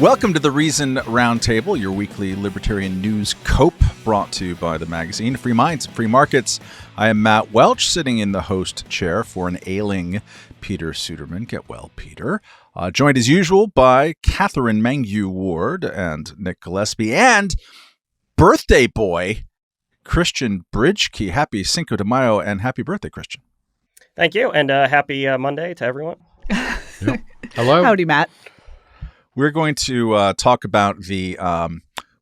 Welcome to the Reason Roundtable, your weekly libertarian news cope brought to you by the magazine Free Minds, Free Markets. I am Matt Welch, sitting in the host chair for an ailing Peter Suderman. Get well, Peter. Joined as usual by Katherine Mangu-Ward and Nick Gillespie, and birthday boy Christian Britschgi. Happy Cinco de Mayo and happy birthday, Christian. Thank you, and happy Monday to everyone. Yep. Hello. Howdy, Matt. We're going to talk about the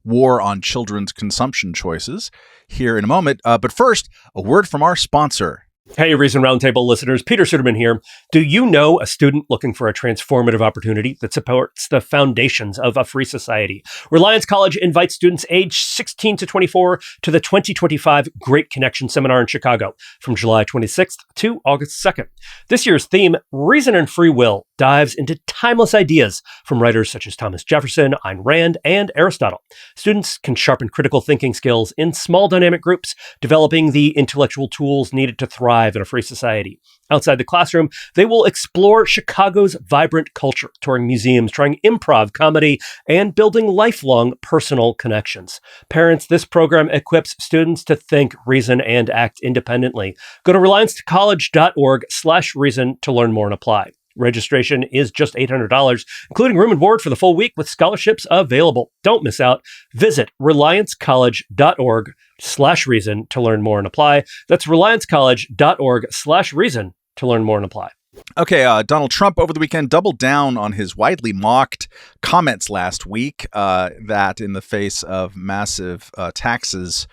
war on children's consumption choices here in a moment. But first, a word from our sponsor. Hey, Reason Roundtable listeners, Peter Suderman here. Do you know a student looking for a transformative opportunity that supports the foundations of a free society? Reliance College invites students aged 16 to 24 to the 2025 Great Connection Seminar in Chicago from July 26th to August 2nd. This year's theme, Reason and Free Will, dives into timeless ideas from writers such as Thomas Jefferson, Ayn Rand, and Aristotle. Students can sharpen critical thinking skills in small dynamic groups, developing the intellectual tools needed to thrive in a free society. Outside the classroom, they will explore Chicago's vibrant culture, touring museums, trying improv, comedy, and building lifelong personal connections. Parents, this program equips students to think, reason, and act independently. Go to reliancecollege.org/reason to learn more and apply. Registration is just $800, including room and board for the full week with scholarships available. Don't miss out. Visit reliancecollege.org/reason to learn more and apply. That's reliancecollege.org/reason to learn more and apply. Okay, Donald Trump over the weekend doubled down on his widely mocked comments last week that in the face of massive taxes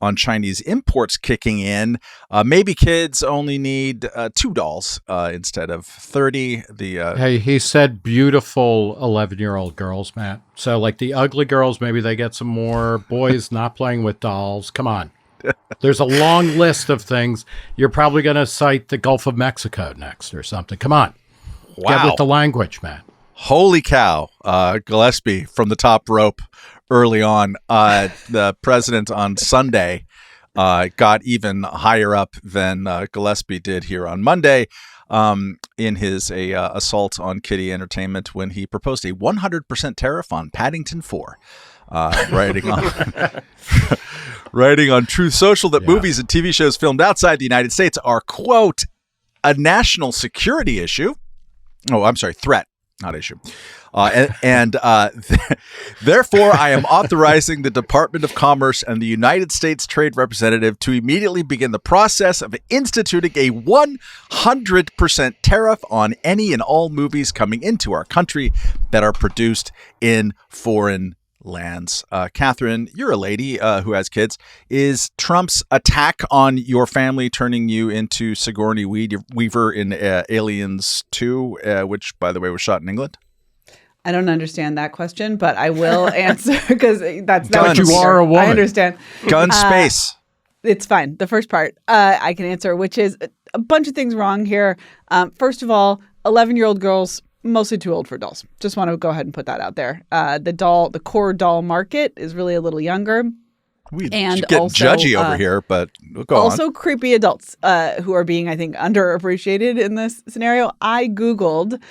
on Chinese imports kicking in, maybe kids only need 2 dolls instead of 30. Hey, he said beautiful 11-year-old girls, Matt. So like the ugly girls, maybe they get some more. Boys not playing with dolls. Come on. There's a long list of things. You're probably going to cite the Gulf of Mexico next or something. Come on. Wow. Get with the language, Matt. Holy cow. Gillespie from the top rope early on. The president on Sunday got even higher up than Gillespie did here on Monday in his assault on Kitty Entertainment when he proposed a 100% tariff on Paddington 4, writing on Truth Social that movies and TV shows filmed outside the United States are, quote, a national security issue. Oh, I'm sorry, threat. Not issue. Therefore, I am authorizing the Department of Commerce and the United States Trade Representative to immediately begin the process of instituting a 100% tariff on any and all movies coming into our country that are produced in foreign lands. Katherine, you're a lady who has kids. Is Trump's attack on your family turning you into Sigourney Weaver in Aliens 2, which, by the way, was shot in England? I don't understand that question, but I will answer because that's not what you are a woman. I understand. Gun space. It's fine. The first part I can answer, which is a bunch of things wrong here. First of all, 11-year-old girls, mostly too old for dolls. Just want to go ahead and put that out there. The core doll market is really a little younger. We and get also, judgy over here, but go on. Also creepy adults who are being, I think, underappreciated in this scenario. I Googled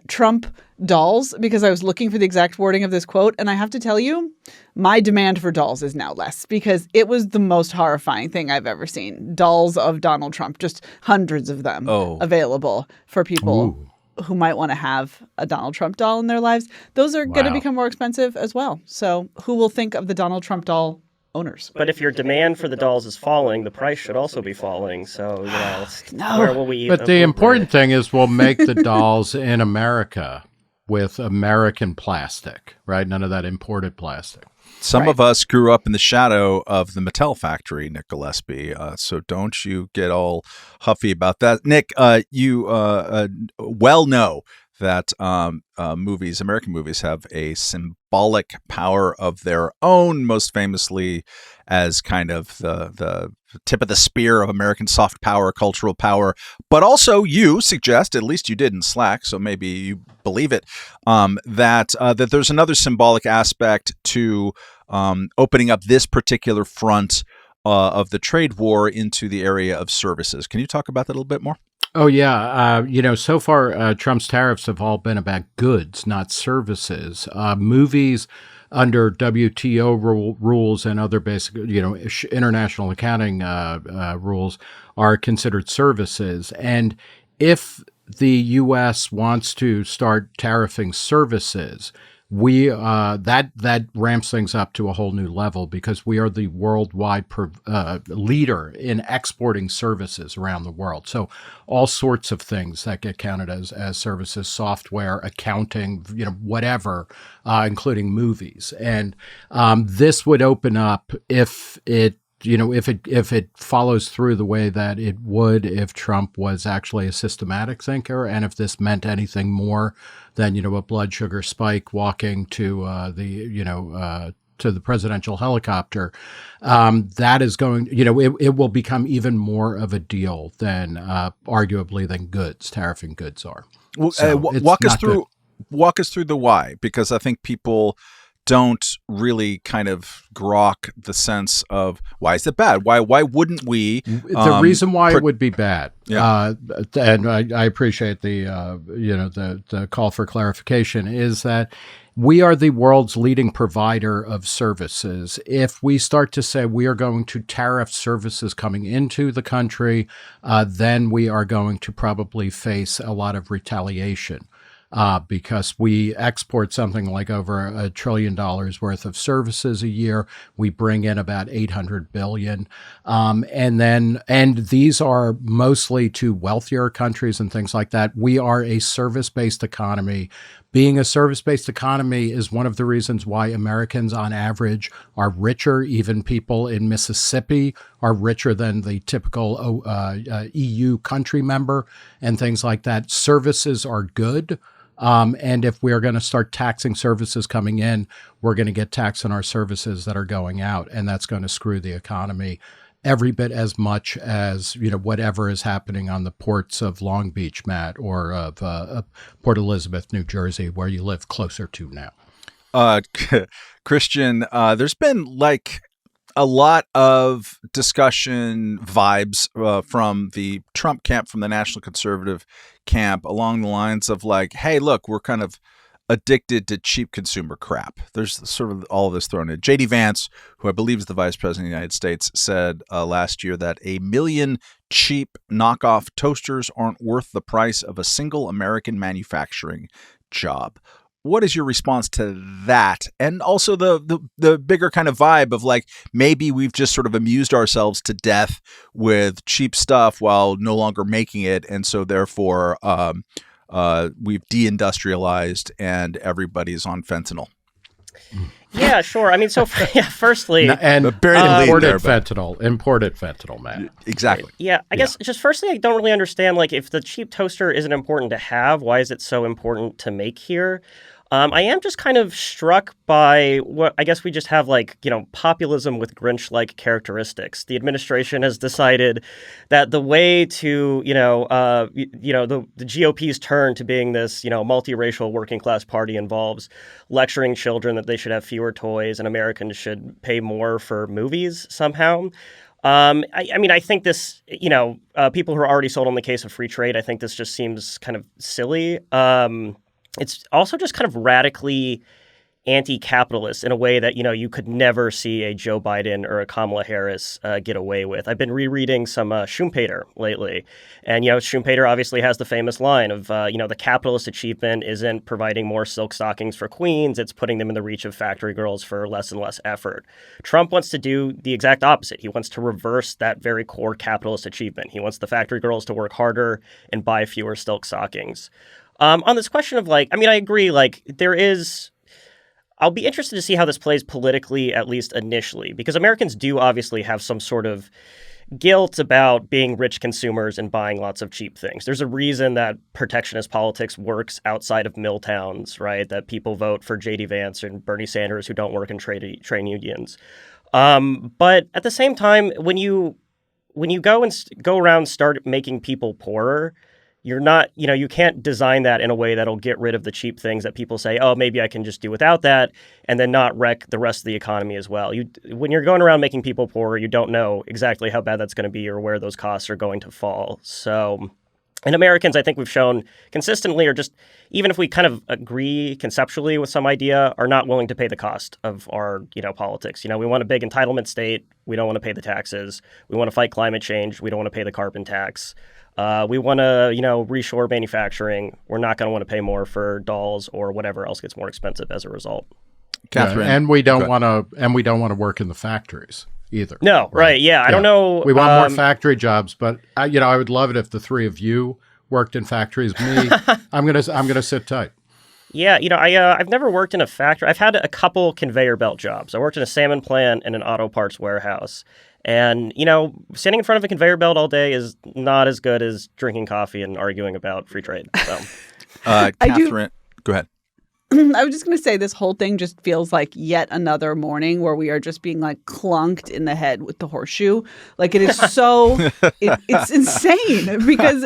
Trump dolls because I was looking for the exact wording of this quote. And I have to tell you, my demand for dolls is now less because it was the most horrifying thing I've ever seen. Dolls of Donald Trump, just hundreds of them available for people who might want to have a Donald Trump doll in their lives. Those are going to become more expensive as well. So who will think of the Donald Trump doll owners? But if your demand for the dolls is falling, the price should also be falling. So, where will we eat? But the important thing is we'll make the dolls in America with American plastic, right? None of that imported plastic. Some of us grew up in the shadow of the Mattel factory, Nick Gillespie. So don't you get all huffy about that. Nick, you well know that American movies have a symbolic power of their own, most famously as kind of the tip of the spear of American soft power, cultural power. But also you suggest, at least you did in Slack, so maybe you believe it, that there's another symbolic aspect to opening up this particular front of the trade war into the area of services. Can you talk about that a little bit more? Oh, yeah. So far, Trump's tariffs have all been about goods, not services. Movies under WTO rules and other basic, international accounting rules are considered services. And if the U.S. wants to start tariffing services, we that ramps things up to a whole new level because we are the worldwide leader in exporting services around the world. So all sorts of things that get counted as services, software, accounting, whatever, including movies. And this would open up if it follows through the way that it would if Trump was actually a systematic thinker, and if this meant anything more than a blood sugar spike walking to the presidential helicopter, that is going. It will become even more of a deal than arguably than tariffing goods are. Well, So walk us through the why, because I think people don't really kind of grok the sense of why is it bad? Why wouldn't we? The reason why it would be bad, Yeah. and I appreciate the call for clarification, is that we are the world's leading provider of services. If we start to say we are going to tariff services coming into the country, then we are going to probably face a lot of retaliation. Because we export something like over $1 trillion worth of services a year. We bring in about $800 billion. And these are mostly to wealthier countries and things like that. We are a service-based economy. Being a service-based economy is one of the reasons why Americans on average are richer. Even people in Mississippi are richer than the typical EU country member and things like that. Services are good. And if we're going to start taxing services coming in, we're going to get taxed on our services that are going out, and that's going to screw the economy every bit as much as whatever is happening on the ports of Long Beach, Matt, or of Port Elizabeth, New Jersey, where you live closer to now. Christian, there's been a lot of discussion vibes from the Trump camp, from the National Conservative camp, along the lines of hey, look, we're kind of addicted to cheap consumer crap. There's sort of all of this thrown in. J.D. Vance, who I believe is the Vice President of the United States, said last year that 1 million cheap knockoff toasters aren't worth the price of a single American manufacturing job. What is your response to that? And also the bigger kind of vibe of maybe we've just sort of amused ourselves to death with cheap stuff while no longer making it. And so therefore we've deindustrialized and everybody's on fentanyl. Yeah, sure. I mean, so firstly, imported fentanyl, Matt. Exactly. Yeah, I guess just firstly, I don't really understand if the cheap toaster isn't important to have, why is it so important to make here? I am just kind of struck by what I guess we just have populism with Grinch-like characteristics. The administration has decided that the way to the GOP's turn to being this multiracial working class party involves lecturing children that they should have fewer toys and Americans should pay more for movies somehow. I think this, people who are already sold on the case of free trade, I think this just seems kind of silly. It's also just kind of radically anti-capitalist in a way that, you could never see a Joe Biden or a Kamala Harris get away with. I've been rereading some Schumpeter lately. And, Schumpeter obviously has the famous line of, the capitalist achievement isn't providing more silk stockings for queens. It's putting them in the reach of factory girls for less and less effort. Trump wants to do the exact opposite. He wants to reverse that very core capitalist achievement. He wants the factory girls to work harder and buy fewer silk stockings. On this question of I agree, I'll be interested to see how this plays politically, at least initially, because Americans do obviously have some sort of guilt about being rich consumers and buying lots of cheap things. There's a reason that protectionist politics works outside of mill towns, right? That people vote for J.D. Vance and Bernie Sanders who don't work in trade unions. But at the same time, when you go around and start making people poorer, you're not, you can't design that in a way that'll get rid of the cheap things that people say, oh, maybe I can just do without that, and then not wreck the rest of the economy as well. When you're going around making people poorer, you don't know exactly how bad that's going to be or where those costs are going to fall. So And Americans, I think we've shown consistently, or just even if we kind of agree conceptually with some idea, are not willing to pay the cost of our, politics. We want a big entitlement state. We don't want to pay the taxes. We want to fight climate change. We don't want to pay the carbon tax. We want to, reshore manufacturing. We're not going to want to pay more for dolls or whatever else gets more expensive as a result. Catherine, and we don't want to work in the factories either. No, right? Yeah, I don't know. We want more factory jobs, but I would love it if the three of you worked in factories. Me, I'm gonna sit tight. Yeah, I've never worked in a factory. I've had a couple conveyor belt jobs. I worked in a salmon plant and an auto parts warehouse. And, standing in front of a conveyor belt all day is not as good as drinking coffee and arguing about free trade. So, Catherine, go ahead. I was just going to say this whole thing just feels like yet another morning where we are just being like clunked in the head with the horseshoe. Like it is so it's insane because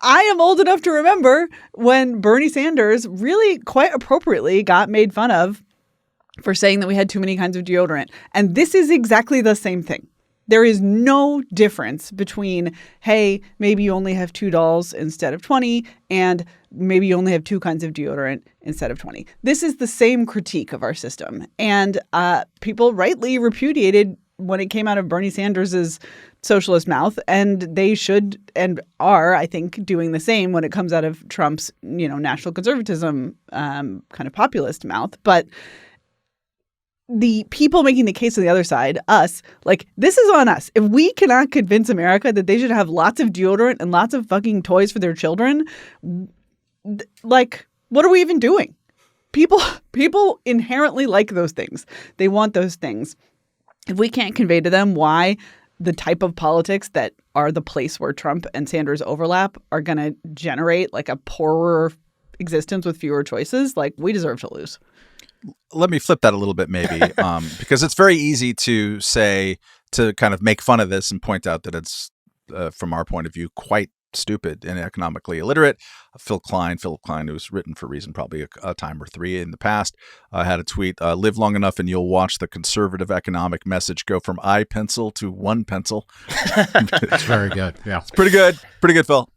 I am old enough to remember when Bernie Sanders really quite appropriately got made fun of for saying that we had too many kinds of deodorant. And this is exactly the same thing. There is no difference between, hey, maybe you only have 2 dolls instead of 20, and maybe you only have 2 kinds of deodorant instead of 20. This is the same critique of our system. And people rightly repudiated when it came out of Bernie Sanders' socialist mouth, and they should and are, I think, doing the same when it comes out of Trump's, national conservatism kind of populist mouth. But the people making the case on the other side, us, like, this is on us. If we cannot convince America that they should have lots of deodorant and lots of fucking toys for their children, like, what are we even doing? People inherently like those things. They want those things. If we can't convey to them why the type of politics that are the place where Trump and Sanders overlap are going to generate like a poorer existence with fewer choices, like, we deserve to lose. Let me flip that a little bit, maybe, because it's very easy to kind of make fun of this and point out that it's, from our point of view, quite stupid and economically illiterate. Philip Klein, who's written for Reason probably a time or 3 in the past, had a tweet, live long enough and you'll watch the conservative economic message go from I pencil to one pencil. It's very good. Yeah. It's pretty good, Phil.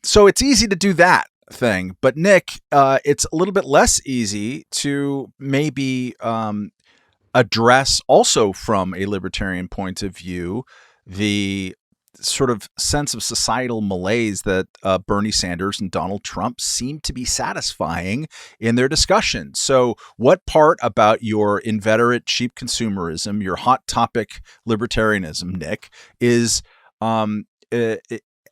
So it's easy to do that thing, but Nick, it's a little bit less easy to maybe address also from a libertarian point of view the sort of sense of societal malaise that Bernie Sanders and Donald Trump seem to be satisfying in their discussion. So what part about your inveterate cheap consumerism, your hot topic libertarianism, Nick, is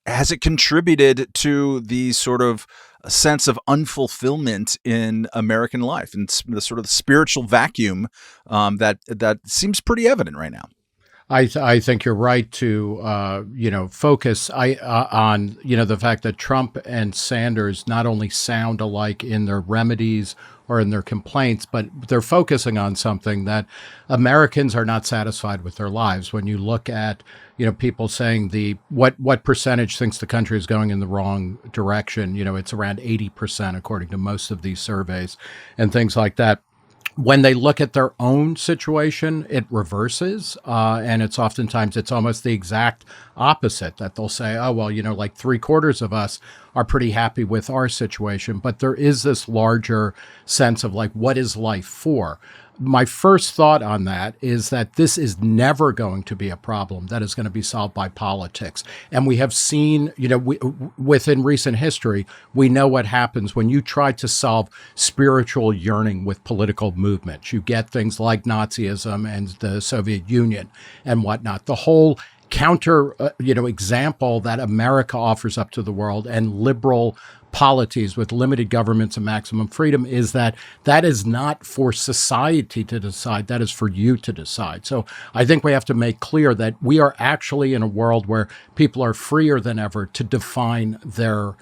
has it contributed to the sort of sense of unfulfillment in American life and the sort of spiritual vacuum that seems pretty evident right now? I think you're right to focus on the fact that Trump and Sanders not only sound alike in their remedies or in their complaints, but they're focusing on something that Americans are not satisfied with their lives. When you look at people saying what percentage thinks the country is going in the wrong direction, it's around 80% according to most of these surveys and things like that. When they look at their own situation, it reverses, and it's almost the exact opposite, that they'll say, oh, well, like 3/4 of us are pretty happy with our situation. But there is this larger sense of like, what is life for? My first thought on that is that this is never going to be a problem that is going to be solved by politics. And we have seen, within recent history, we know what happens when you try to solve spiritual yearning with political movements. You get things like Nazism and the Soviet Union and whatnot. The whole counter, example that America offers up to the world and liberal polities with limited governments and maximum freedom is that is not for society to decide. That is for you to decide. So I think we have to make clear that we are actually in a world where people are freer than ever to define their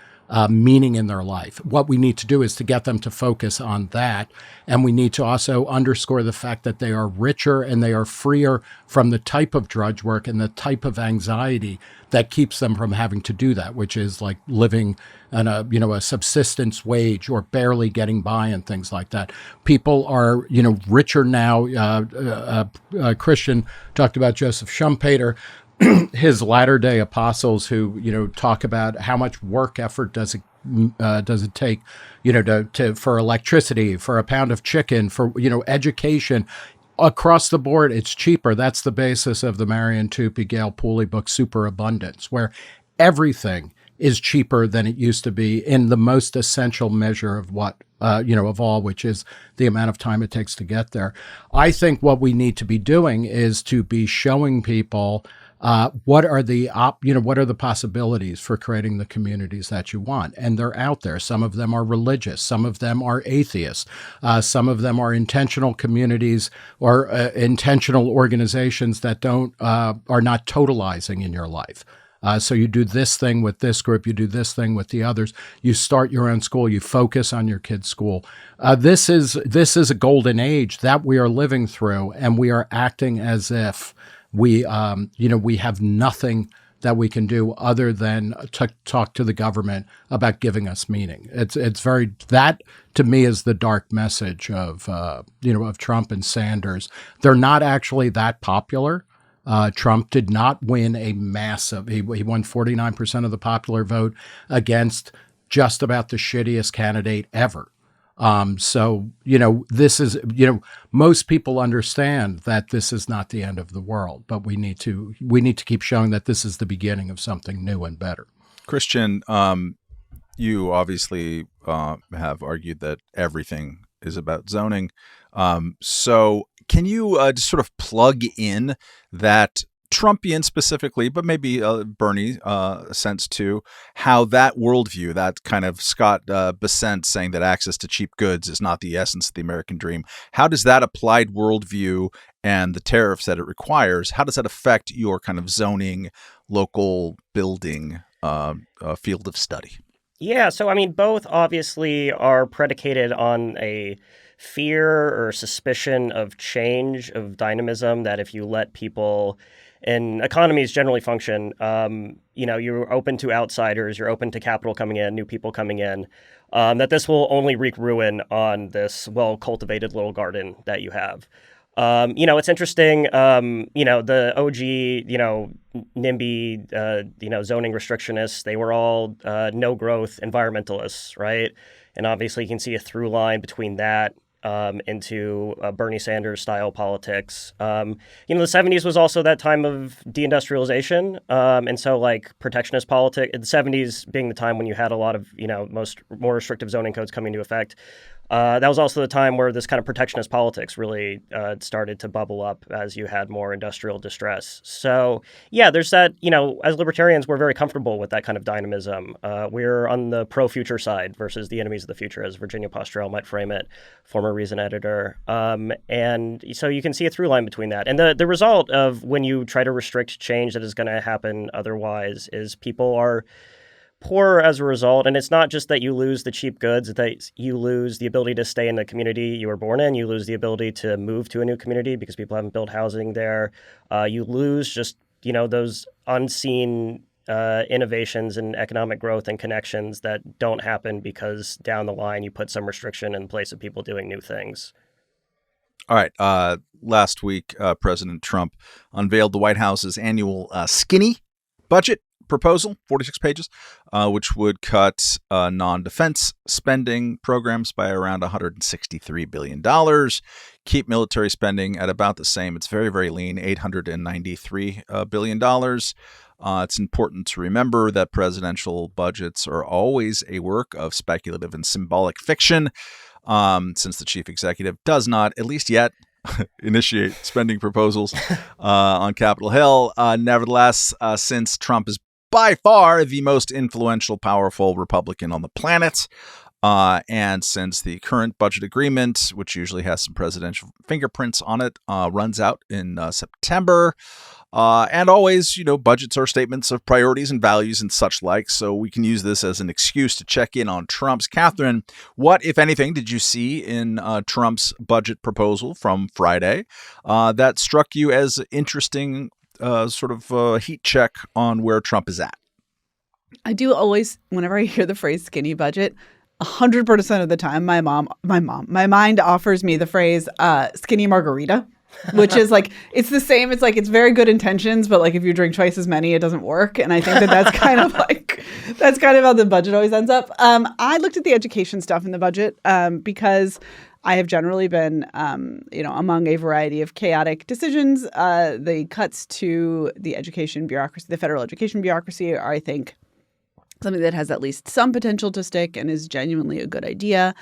meaning in their life. What we need to do is to get them to focus on that. And we need to also underscore the fact that they are richer and they are freer from the type of drudge work and the type of anxiety that keeps them from having to do that, which is like living on a subsistence wage or barely getting by and things like that. People are, richer now. Christian talked about Joseph Schumpeter. his Latter-day Apostles who, talk about how much work effort does it take, for electricity, for a pound of chicken, for, education. Across the board, it's cheaper. That's the basis of the Marion Tupy Gail Pooley book, Superabundance, where everything is cheaper than it used to be in the most essential measure of what, of all, which is the amount of time it takes to get there. I think what we need to be doing is to be showing people what are the possibilities for creating the communities that you want? And they're out there. Some of them are religious. Some of them are atheists. Some of them are intentional communities or intentional organizations that are not totalizing in your life. So you do this thing with this group, you do this thing with the others. You start your own school. You focus on your kid's school. This is a golden age that we are living through, and we are acting as if we have nothing that we can do other than talk to the government about giving us meaning. That to me is the dark message of Trump and Sanders. They're not actually that popular. Trump did not win a massive. He won 49% of the popular vote against just about the shittiest candidate ever. So this is most people understand that this is not the end of the world, but we need to keep showing that this is the beginning of something new and better. Christian, you obviously have argued that everything is about zoning. So can you just sort of plug in that Trumpian specifically, but maybe Bernie sense too, how that worldview, that kind of Scott Bessent saying that access to cheap goods is not the essence of the American dream, how does that applied worldview and the tariffs that it requires, how does that affect your kind of zoning, local building field of study? Yeah, so I mean, both obviously are predicated on a fear or suspicion of change, of dynamism, that if you let people and economies generally function, you're open to outsiders, you're open to capital coming in, new people coming in, that this will only wreak ruin on this well-cultivated little garden that you have. It's interesting, the OG, NIMBY, zoning restrictionists, they were all no-growth environmentalists, right? And obviously you can see a through line between that into Bernie Sanders style politics. The 70s was also that time of deindustrialization. And so like protectionist politics, the 70s being the time when you had a lot of, more restrictive zoning codes coming into effect. That was also the time where this kind of protectionist politics really started to bubble up as you had more industrial distress. So, yeah, there's that, as libertarians, we're very comfortable with that kind of dynamism. We're on the pro-future side versus the enemies of the future, as Virginia Postrel might frame it, former Reason editor. And so you can see a through line between that. And the result of when you try to restrict change that is going to happen otherwise is people are poor as a result. And it's not just that you lose the cheap goods, it's that you lose the ability to stay in the community you were born in. You lose the ability to move to a new community because people haven't built housing there. You lose just, those unseen innovations and economic growth and connections that don't happen because down the line you put some restriction in place of people doing new things. All right. Last week, President Trump unveiled the White House's annual skinny budget proposal, 46 pages, which would cut non-defense spending programs by around $163 billion, keep military spending at about the same. It's very, very lean, $893 billion. It's important to remember that presidential budgets are always a work of speculative and symbolic fiction, since the chief executive does not, at least yet, initiate spending proposals on Capitol Hill. Nevertheless, since Trump is by far the most influential, powerful Republican on the planet, and since the current budget agreement, which usually has some presidential fingerprints on it, runs out in September, and always, budgets are statements of priorities and values and such like, so we can use this as an excuse to check in on Trump's. Katherine, what, if anything, did you see in Trump's budget proposal from Friday that struck you as interesting, heat check on where Trump is at? I do always, whenever I hear the phrase skinny budget, 100% of the time, my mind offers me the phrase skinny margarita. which is like, it's the same. It's like, it's very good intentions, but like if you drink twice as many, it doesn't work. And I think that's kind of like, that's kind of how the budget always ends up. I looked at the education stuff in the budget because I have generally been, among a variety of chaotic decisions. The cuts to the education bureaucracy, the federal education bureaucracy, are, I think, something that has at least some potential to stick and is genuinely a good idea.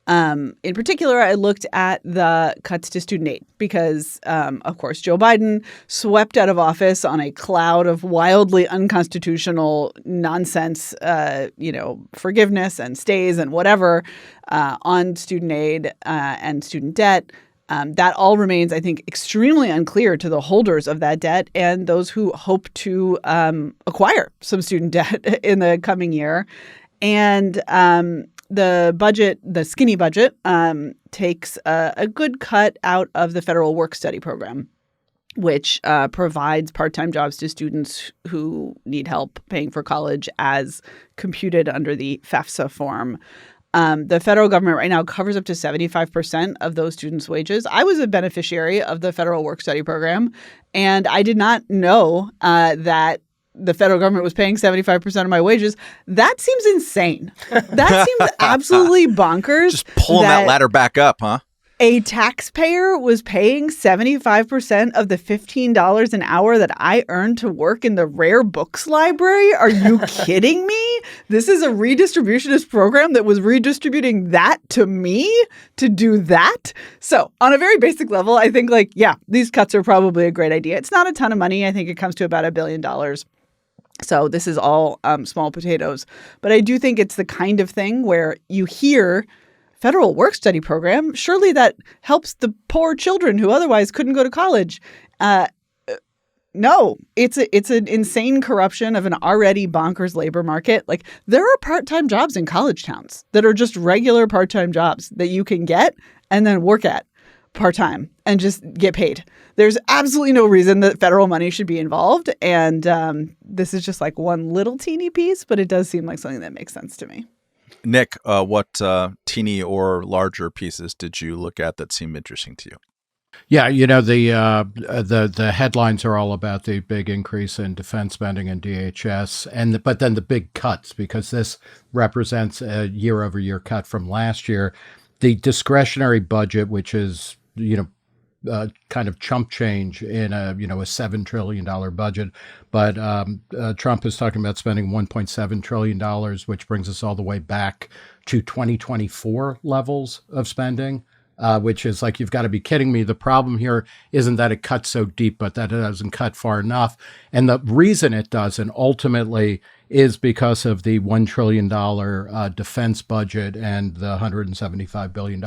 In particular, I looked at the cuts to student aid because, of course, Joe Biden swept out of office on a cloud of wildly unconstitutional nonsense, forgiveness and stays and whatever on student aid and student debt. That all remains, I think, extremely unclear to the holders of that debt and those who hope to acquire some student debt in the coming year. And the budget, the skinny budget, takes a good cut out of the federal work-study program, which provides part-time jobs to students who need help paying for college as computed under the FAFSA form. The federal government right now covers up to 75% of those students' wages. I was a beneficiary of the federal work-study program, and I did not know that the federal government was paying 75% of my wages. That seems insane. That seems absolutely bonkers. Just pulling that ladder back up, huh? A taxpayer was paying 75% of the $15 an hour that I earned to work in the rare books library. Are you kidding me? This is a redistributionist program that was redistributing that to me to do that. So on a very basic level, I think these cuts are probably a great idea. It's not a ton of money. I think it comes to about $1 billion. So this is all small potatoes. But I do think it's the kind of thing where you hear federal work-study program, surely that helps the poor children who otherwise couldn't go to college. No, it's an insane corruption of an already bonkers labor market. Like, there are part-time jobs in college towns that are just regular part-time jobs that you can get and then work at part-time and just get paid. There's absolutely no reason that federal money should be involved. And this is just like one little teeny piece, but it does seem like something that makes sense to me. Nick, what teeny or larger pieces did you look at that seemed interesting to you? Yeah, the headlines are all about the big increase in defense spending and DHS, but then the big cuts, because this represents a year-over-year cut from last year. The discretionary budget, which is kind of chump change in a $7 trillion budget, but Trump is talking about spending $1.7 trillion, which brings us all the way back to 2024 levels of spending. Which is like, you've got to be kidding me. The problem here isn't that it cuts so deep, but that it doesn't cut far enough. And the reason it doesn't ultimately is because of the $1 trillion defense budget and the $175 billion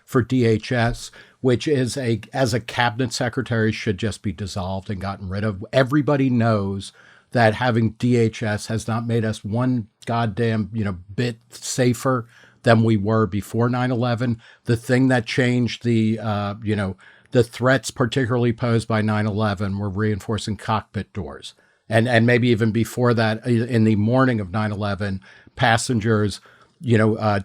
for DHS, which is as a cabinet secretary should just be dissolved and gotten rid of. Everybody knows that having DHS has not made us one goddamn, bit safer than we were before 9/11. The thing that changed the threats particularly posed by 9/11 were reinforcing cockpit doors. And maybe even before that, in the morning of 9/11, passengers,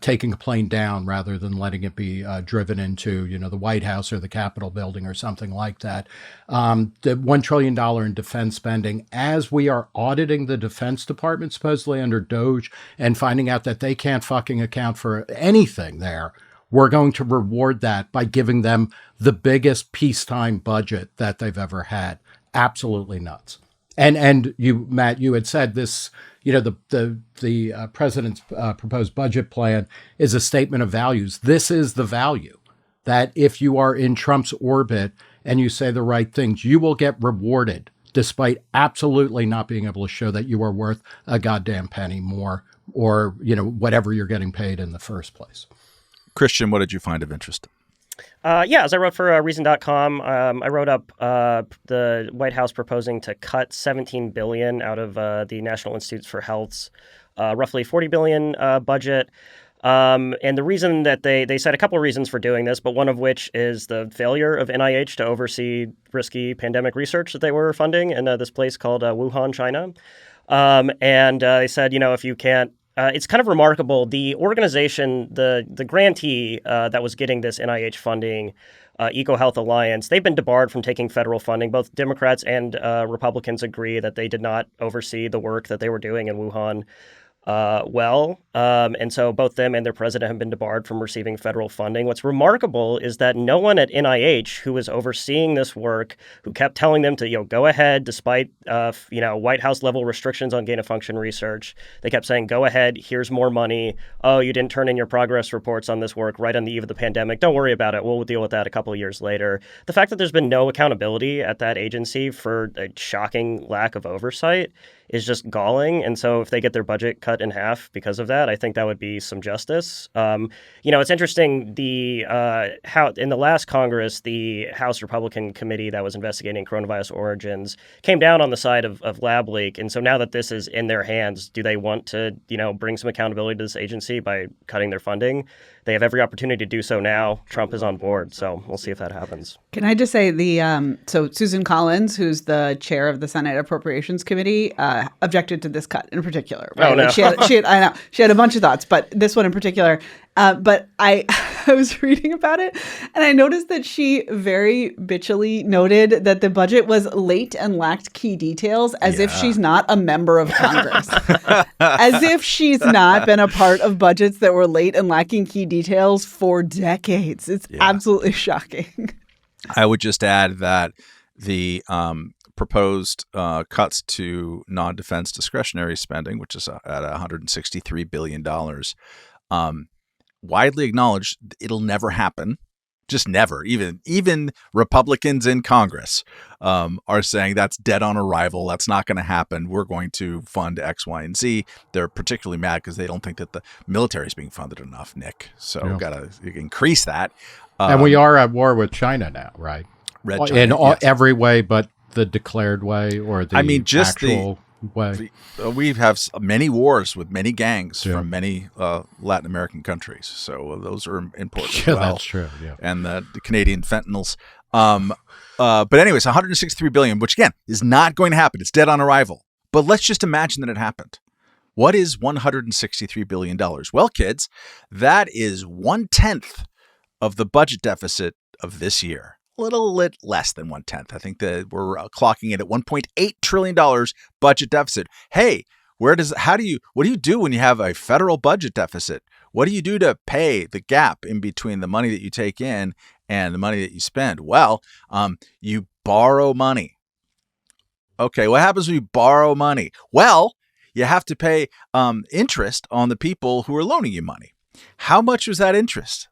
taking a plane down rather than letting it be driven into, the White House or the Capitol building or something like that. The $1 trillion in defense spending, as we are auditing the Defense Department, supposedly under DOGE, and finding out that they can't fucking account for anything there, we're going to reward that by giving them the biggest peacetime budget that they've ever had. Absolutely nuts. And you, Matt, you had said this, the president's proposed budget plan is a statement of values. This is the value that if you are in Trump's orbit and you say the right things, you will get rewarded despite absolutely not being able to show that you are worth a goddamn penny more or, whatever you're getting paid in the first place. Christian, what did you find of interest? As I wrote for Reason.com, I wrote up the White House proposing to cut $17 billion out of the National Institutes for Health's roughly $40 billion budget. And the reason that they said a couple of reasons for doing this, but one of which is the failure of NIH to oversee risky pandemic research that they were funding in this place called Wuhan, China. And they said, if you can't, it's kind of remarkable. The organization, the grantee that was getting this NIH funding EcoHealth Alliance, they've been debarred from taking federal funding. Both Democrats and Republicans agree that they did not oversee the work that they were doing in Wuhan and so both them and their president have been debarred from receiving federal funding. What's remarkable is that no one at NIH who was overseeing this work, who kept telling them to go ahead despite White House level restrictions on gain of function research, they kept saying, go ahead, here's more money. Oh, you didn't turn in your progress reports on this work right on the eve of the pandemic. Don't worry about it. We'll deal with that a couple of years later. The fact that there's been no accountability at that agency for a shocking lack of oversight is just galling. And so if they get their budget cut in half because of that, I think that would be some justice. It's interesting, how in the last Congress, the House Republican committee that was investigating coronavirus origins came down on the side of lab leak. And so now that this is in their hands, do they want to, bring some accountability to this agency by cutting their funding? They have every opportunity to do so now. Trump is on board, so we'll see if that happens. Can I just say so Susan Collins, who's the chair of the Senate Appropriations Committee, objected to this cut in particular. Right? Oh, no. She had a bunch of thoughts, but this one in particular. But I was reading about it, and I noticed that she very bitchily noted that the budget was late and lacked key details, as if she's not a member of Congress, as if she's not been a part of budgets that were late and lacking key details for decades. It's absolutely shocking. I would just add that the proposed cuts to non-defense discretionary spending, which is at $163 billion, widely acknowledged it'll never happen. Just never. Even Republicans in Congress are saying that's dead on arrival. That's not going to happen. We're going to fund X, Y, and Z. They're particularly mad because they don't think that the military is being funded enough, Nick. So we've got to increase that. And we are at war with China now, right? Red China, in every way but the declared way or the actual way. We have many wars with many gangs from many Latin American countries, so those are important as well. That's true. Yeah, and the Canadian fentanyls. But anyways, $163 billion, which again is not going to happen. It's dead on arrival. But let's just imagine that it happened. What is $163 billion? Well, kids, that is 1/10 of the budget deficit of this year. A little less than 1/10. I think that we're clocking it at $1.8 trillion budget deficit. Hey, what do you do when you have a federal budget deficit? What do you do to pay the gap in between the money that you take in and the money that you spend? Well, you borrow money. Okay, what happens when you borrow money? Well, you have to pay interest on the people who are loaning you money. How much was that interest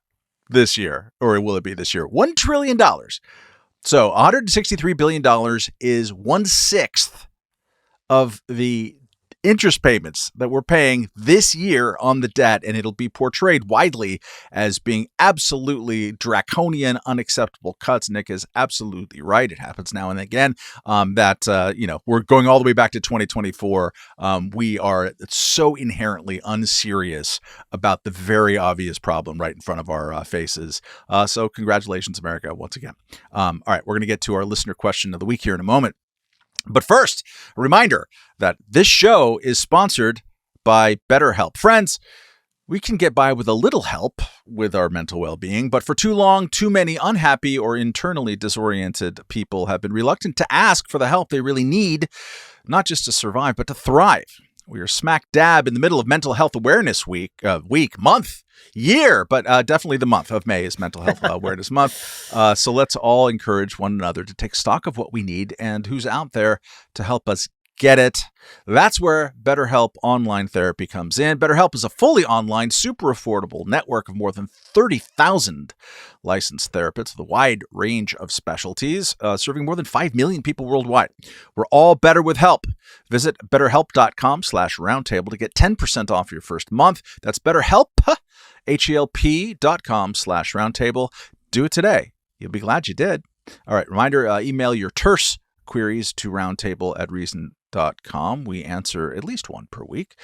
this year, or will it be this year? $1 trillion. So $163 billion is 1/6 of the interest payments that we're paying this year on the debt, and it'll be portrayed widely as being absolutely draconian, unacceptable cuts. Nick is absolutely right. It happens now and again. We're going all the way back to 2024. We are so inherently unserious about the very obvious problem right in front of our faces. So congratulations, America, once again. All right, we're going to get to our listener question of the week here in a moment. But first, a reminder that this show is sponsored by BetterHelp. Friends, we can get by with a little help with our mental well-being, but for too long, too many unhappy or internally disoriented people have been reluctant to ask for the help they really need, not just to survive, but to thrive. We are smack dab in the middle of Mental Health Awareness month, year, but definitely the month of May is Mental Health Awareness Month. So let's all encourage one another to take stock of what we need and who's out there to help us get it. That's where BetterHelp Online Therapy comes in. BetterHelp is a fully online, super affordable network of more than 30,000 licensed therapists with a wide range of specialties, serving more than 5 million people worldwide. We're all better with help. Visit betterhelp.com/roundtable to get 10% off your first month. That's BetterHelp, HELP.com/roundtable. Do it today. You'll be glad you did. All right, reminder, email your terse queries to roundtable@reason.com. We answer at least one per week.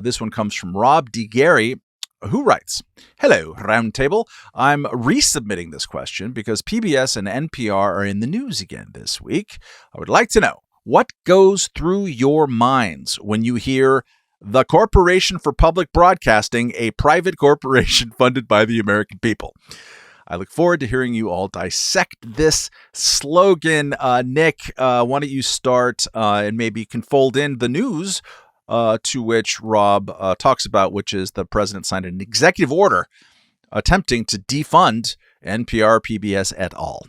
This one comes from Rob D. Gary, who writes, "Hello, Roundtable. I'm resubmitting this question because PBS and NPR are in the news again this week. I would like to know what goes through your minds when you hear the Corporation for Public Broadcasting, a private corporation funded by the American people. I look forward to hearing you all dissect this slogan. Nick, why don't you start and maybe you can fold in the news to which Rob talks about, which is the president signed an executive order attempting to defund NPR, PBS et al.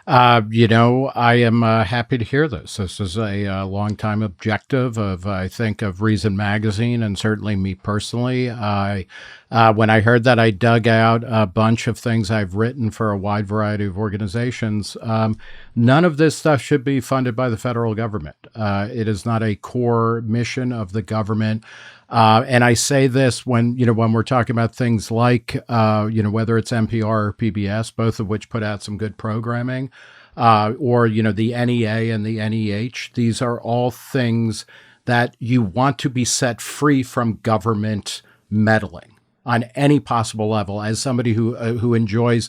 I am happy to hear this. This is a long-time objective of, I think, of Reason Magazine and certainly me personally. When I heard that, I dug out a bunch of things I've written for a wide variety of organizations. None of this stuff should be funded by the federal government. It is not a core mission of the government. And I say this when we're talking about things like, whether it's NPR or PBS, both of which put out some good programming, or, the NEA and the NEH. These are all things that you want to be set free from government meddling on any possible level. As somebody who enjoys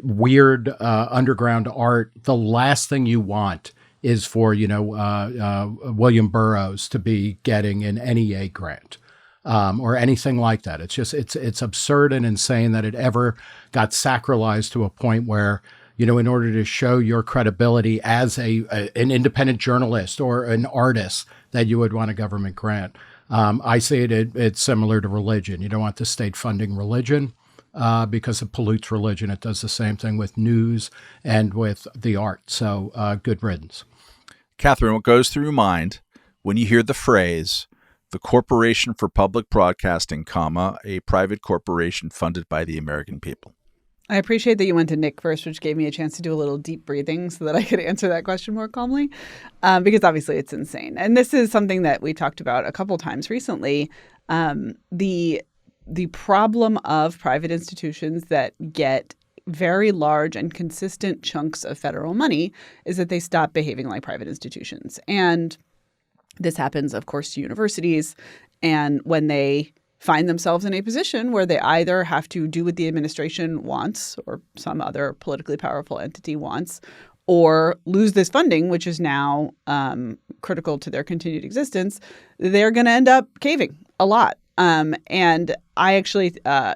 weird underground art, the last thing you want is for, William Burroughs to be getting an NEA grant. Or anything like that. It's just, it's absurd and insane that it ever got sacralized to a point where, in order to show your credibility as an independent journalist or an artist, that you would want a government grant. I say it's similar to religion. You don't want the state funding religion because it pollutes religion. It does the same thing with news and with the art. So good riddance. Katherine, what goes through your mind when you hear the phrase, the Corporation for Public Broadcasting, a private corporation funded by the American people? I appreciate that you went to Nick first, which gave me a chance to do a little deep breathing so that I could answer that question more calmly, because obviously it's insane. And this is something that we talked about a couple times recently. The problem of private institutions that get very large and consistent chunks of federal money is that they stop behaving like private institutions. And this happens, of course, to universities. And when they find themselves in a position where they either have to do what the administration wants or some other politically powerful entity wants, or lose this funding, which is now critical to their continued existence, they're going to end up caving a lot. And I actually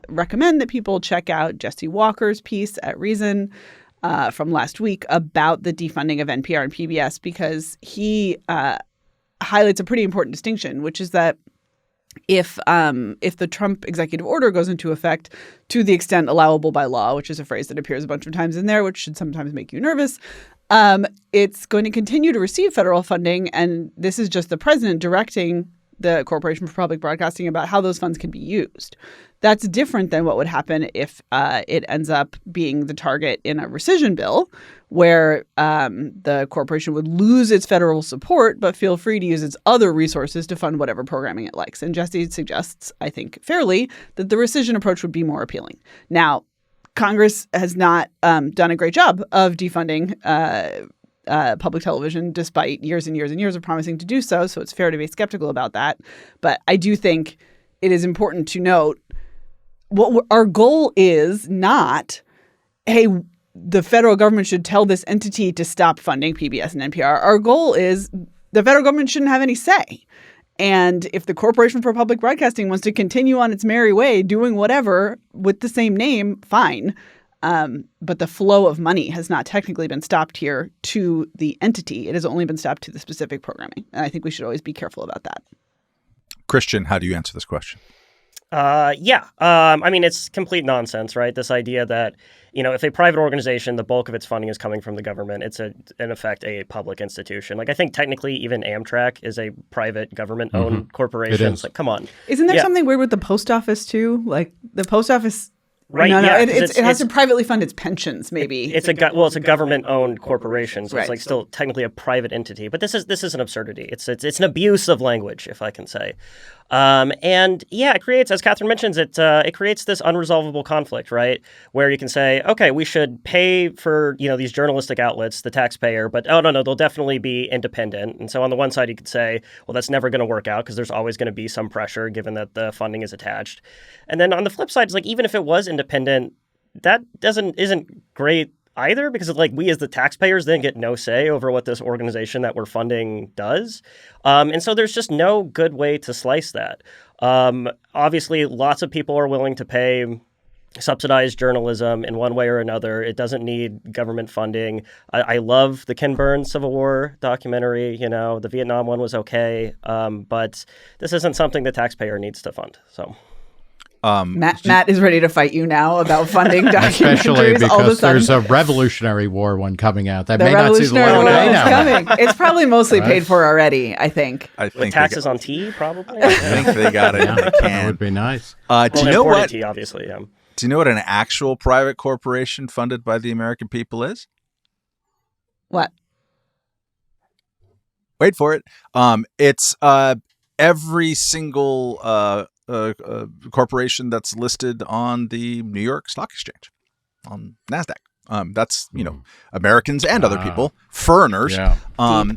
recommend that people check out Jesse Walker's piece at Reason from last week about the defunding of NPR and PBS, because he highlights a pretty important distinction, which is that if the Trump executive order goes into effect to the extent allowable by law, which is a phrase that appears a bunch of times in there, which should sometimes make you nervous, it's going to continue to receive federal funding. And this is just the president directing the Corporation for Public Broadcasting about how those funds can be used. That's different than what would happen if it ends up being the target in a rescission bill, where the corporation would lose its federal support but feel free to use its other resources to fund whatever programming it likes. And Jesse suggests, I think fairly, that the rescission approach would be more appealing. Now, Congress has not done a great job of defunding public television, despite years and years and years of promising to do so. So it's fair to be skeptical about that. But I do think it is important to note what our goal is not, hey, the federal government should tell this entity to stop funding PBS and NPR. Our goal is the federal government shouldn't have any say. And if the Corporation for Public Broadcasting wants to continue on its merry way doing whatever with the same name, fine. But the flow of money has not technically been stopped here to the entity. It has only been stopped to the specific programming. And I think we should always be careful about that. Christian, how do you answer this question? It's complete nonsense, right? This idea that, if a private organization, the bulk of its funding is coming from the government, it's in effect a public institution. Like, I think technically even Amtrak is a private government-owned corporation. It's like, come on. Isn't there something weird with the post office too? Like the post office... Right. No, yeah, it has to privately fund its pensions, maybe. It's a government-owned corporation, so right. It's like still technically a private entity. But this is an absurdity. It's an abuse of language, if I can say. It creates, as Katherine mentions, it creates this unresolvable conflict, right? Where you can say, okay, we should pay for these journalistic outlets, the taxpayer, but no, they'll definitely be independent. And so on the one side, you could say, well, that's never going to work out because there's always going to be some pressure given that the funding is attached. And then on the flip side, it's like even if it was independent, that isn't great either, because we as the taxpayers then get no say over what this organization that we're funding does. And so there's just no good way to slice that. Obviously, lots of people are willing to pay subsidize journalism in one way or another. It doesn't need government funding. I love the Ken Burns Civil War documentary. The Vietnam one was okay, but this isn't something the taxpayer needs to fund. So. Matt is ready to fight you now about funding documentaries. Especially all of a because sudden. there's a Revolutionary War one coming out. That The may not see the Revolutionary light of War day is now. coming. It's probably mostly paid for already, I think. I think Taxes on tea, probably. I think they got it. Yeah, They that can. would be nice. Do you know imported what? tea, obviously, yeah. Do you know what an actual private corporation funded by the American people is? What? Wait for it. It's every single corporation that's listed on the New York Stock Exchange, on NASDAQ. That's, Americans and other people, foreigners,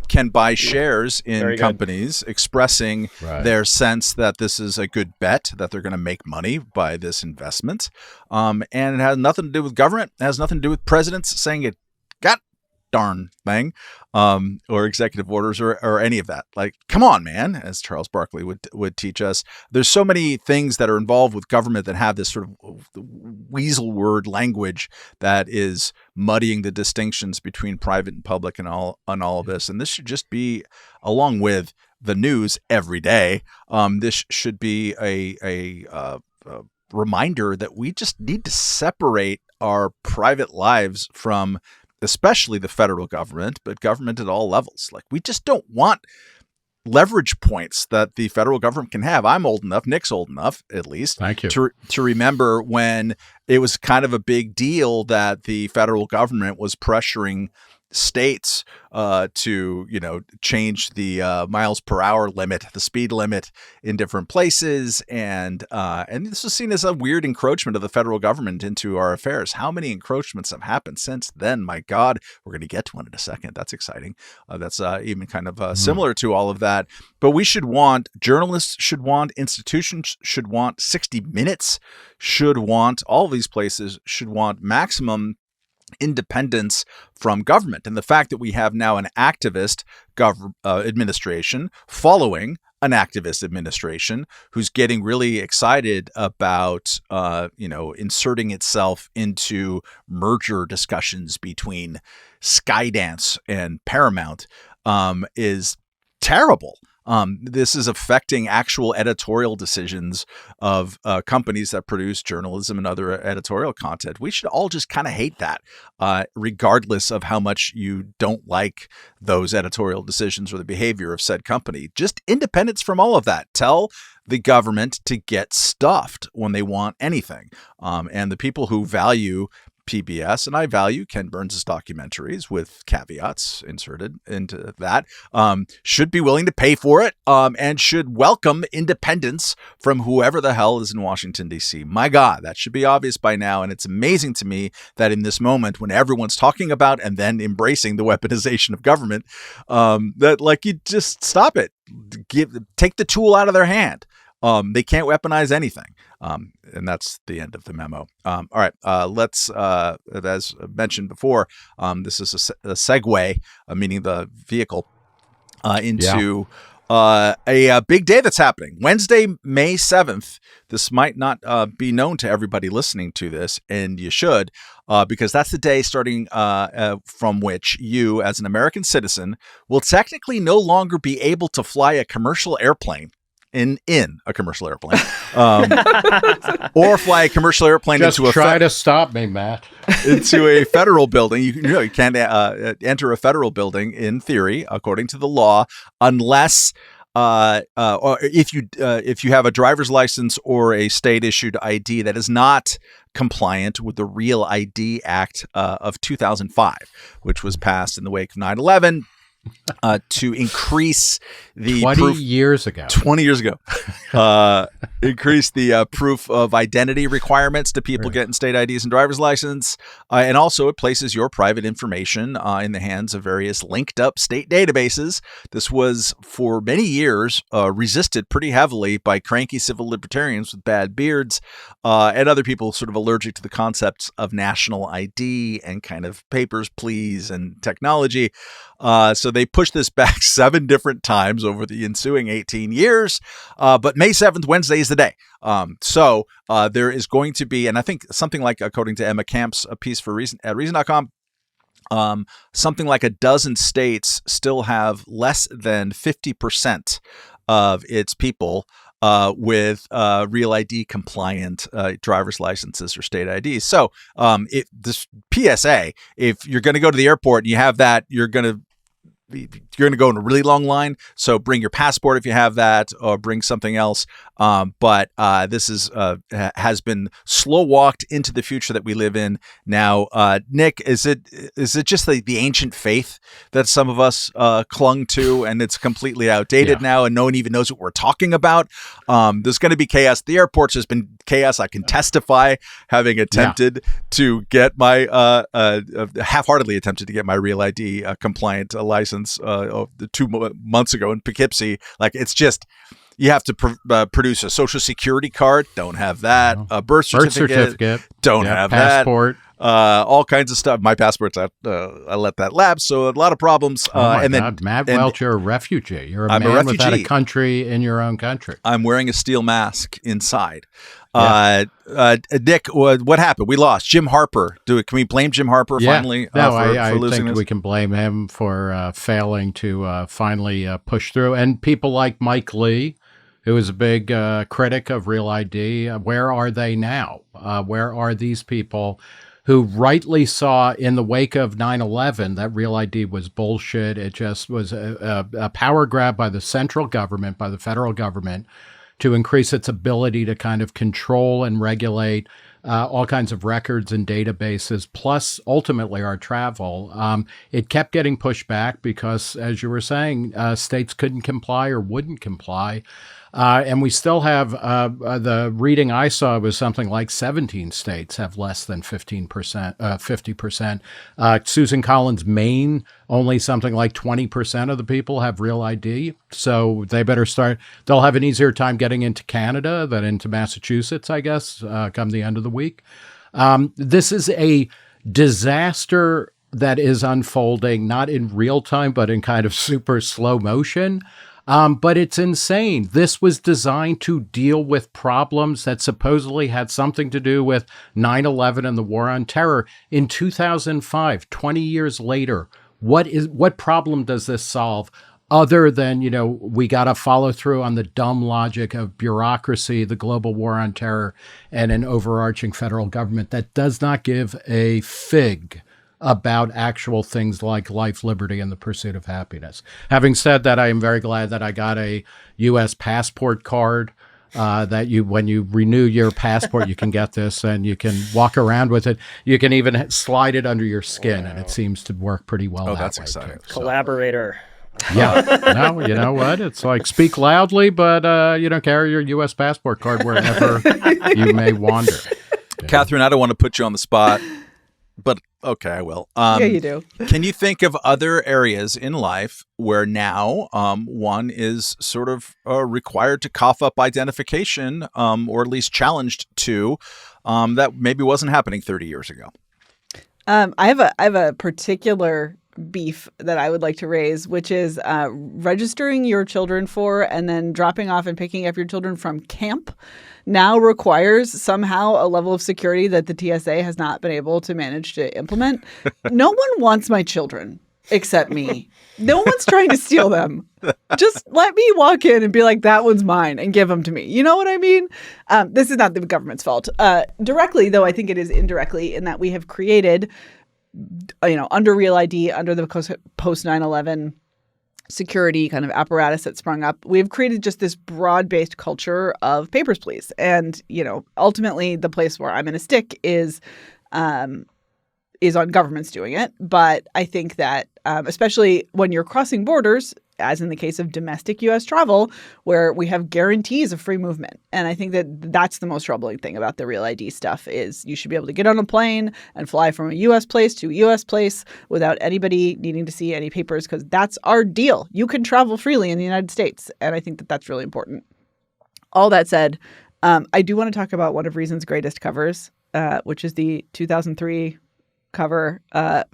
can buy shares in companies expressing their sense that this is a good bet, that they're going to make money by this investment. And it has nothing to do with government. It has nothing to do with presidents saying it got darn thing, or executive orders or any of that. Like, come on, man, as Charles Barkley would teach us. There's so many things that are involved with government that have this sort of weasel word language that is muddying the distinctions between private and public and all of this. And this should just be, along with the news every day, this should be a reminder that we just need to separate our private lives from especially the federal government, but government at all levels. Like, we just don't want leverage points that the federal government can have. I'm old enough, Nick's old enough, at least, thank you, to remember when it was kind of a big deal that the federal government was pressuring states to change the miles per hour limit, the speed limit in different places, and this was seen as a weird encroachment of the federal government into our affairs. How many encroachments have happened since then? My God, we're going to get to one in a second. That's exciting. That's even kind of similar to all of that. But we should want, journalists should want, institutions should want, 60 Minutes should want, all of these places should want maximum independence from government. And the fact that we have now an activist administration following an activist administration who's getting really excited about, inserting itself into merger discussions between Skydance and Paramount is terrible. This is affecting actual editorial decisions of companies that produce journalism and other editorial content. We should all just kind of hate that, regardless of how much you don't like those editorial decisions or the behavior of said company. Just independence from all of that. Tell the government to get stuffed when they want anything. And the people who value PBS, and I value Ken Burns' documentaries with caveats inserted into that, should be willing to pay for it, and should welcome independence from whoever the hell is in Washington, D.C. My God, that should be obvious by now. And it's amazing to me that in this moment when everyone's talking about and then embracing the weaponization of government, that you just stop it. Take the tool out of their hand. They can't weaponize anything. And that's the end of the memo. All right. Let's, as mentioned before, this is a segue, meaning the vehicle, into a big day that's happening. Wednesday, May 7th. This might not be known to everybody listening to this, and you should, because that's the day starting from which you, as an American citizen, will technically no longer be able to fly a commercial airplane. In a commercial airplane, or fly a commercial airplane just into try to stop me, Matt. into a federal building. You can't enter a federal building in theory, according to the law, unless or if you have a driver's license or a state issued ID that is not compliant with the Real I.D. Act of 2005, which was passed in the wake of 9/11. To increase the 20 years ago, increase the proof of identity requirements to people getting state IDs and driver's license. And also it places your private information in the hands of various linked up state databases. This was for many years resisted pretty heavily by cranky civil libertarians with bad beards and other people sort of allergic to the concepts of national ID and kind of papers, please, and technology. So they pushed this back 7 different times over the ensuing 18 years. But May 7th, Wednesday, is the day. So there is going to be, and I think something like, according to Emma Camp's piece for Reason at Reason.com, something like a dozen states still have less than 50% of its people with Real ID compliant driver's licenses or state IDs. So this PSA, if you're going to go to the airport and you have that, you're going to go in a really long line. So bring your passport if you have that, or bring something else. But this has been slow walked into the future that we live in now. Nick, is it just the ancient faith that some of us clung to, and it's completely outdated now, and no one even knows what we're talking about? There's going to be chaos at the airports. There's been chaos. I can testify, having attempted to get my half-heartedly attempted to get my Real ID compliant license 2 months ago in Poughkeepsie. Like, it's just, you have to produce a social security card. Don't have that. A birth certificate. Don't have passport. that. All kinds of stuff. My passport's out. I let that lapse. So a lot of problems. Then Matt Welch, you're a refugee. You're a man without a country in your own country. I'm wearing a steel mask inside. Nick, what happened? We lost Jim Harper. Can we blame Jim Harper finally? I losing think this? we can blame him for failing to finally push through. And people like Mike Lee, who is a big critic of Real ID, where are they now? Where are these people who rightly saw in the wake of 9/11 that Real ID was bullshit? It just was a power grab by the central government, by the federal government, to increase its ability to kind of control and regulate all kinds of records and databases, plus ultimately our travel. It kept getting pushed back because, as you were saying, states couldn't comply or wouldn't comply. And we still have, the reading I saw was something like 17 states have less than 50%. Susan Collins, Maine, only something like 20% of the people have Real ID. So they better start. They'll have an easier time getting into Canada than into Massachusetts, I guess, come the end of the week. This is a disaster that is unfolding, not in real time, but in kind of super slow motion. But it's insane. This was designed to deal with problems that supposedly had something to do with 9/11 and the war on terror. In 2005, 20 years later, what problem does this solve? Other than, we got to follow through on the dumb logic of bureaucracy, the global war on terror, and an overarching federal government that does not give a fig about actual things like life, liberty, and the pursuit of happiness. Having said that, I am very glad that I got a U.S. passport card. That when you renew your passport, you can get this and you can walk around with it. You can even slide it under your skin, and it seems to work pretty well. Oh, that's exciting! Too. Collaborator. Yeah. No, you know what? It's like, speak loudly, but carry your U.S. passport card wherever you may wander. Katherine, I don't want to put you on the spot, but okay, I will. Yeah, you do. Can you think of other areas in life where now one is sort of required to cough up identification, or at least challenged to, that maybe wasn't happening 30 years ago? I have a particular beef that I would like to raise, which is registering your children for and then dropping off and picking up your children from camp now requires somehow a level of security that the TSA has not been able to manage to implement. No one wants my children except me. No one's trying to steal them. Just let me walk in and be like, that one's mine, and give them to me. You know what I mean? This is not the government's fault. Directly, though, I think it is indirectly in that we have created, under Real ID, under the post 9/11 security kind of apparatus that sprung up, we've created just this broad-based culture of papers, please. And, ultimately the place where I'm going to stick is on governments doing it. But I think that especially when you're crossing borders, as in the case of domestic U.S. travel, where we have guarantees of free movement. And I think that that's the most troubling thing about the Real ID stuff is you should be able to get on a plane and fly from a U.S. place to a U.S. place without anybody needing to see any papers, because that's our deal. You can travel freely in the United States. And I think that that's really important. All that said, I do want to talk about one of Reason's greatest covers, which is the 2003 cover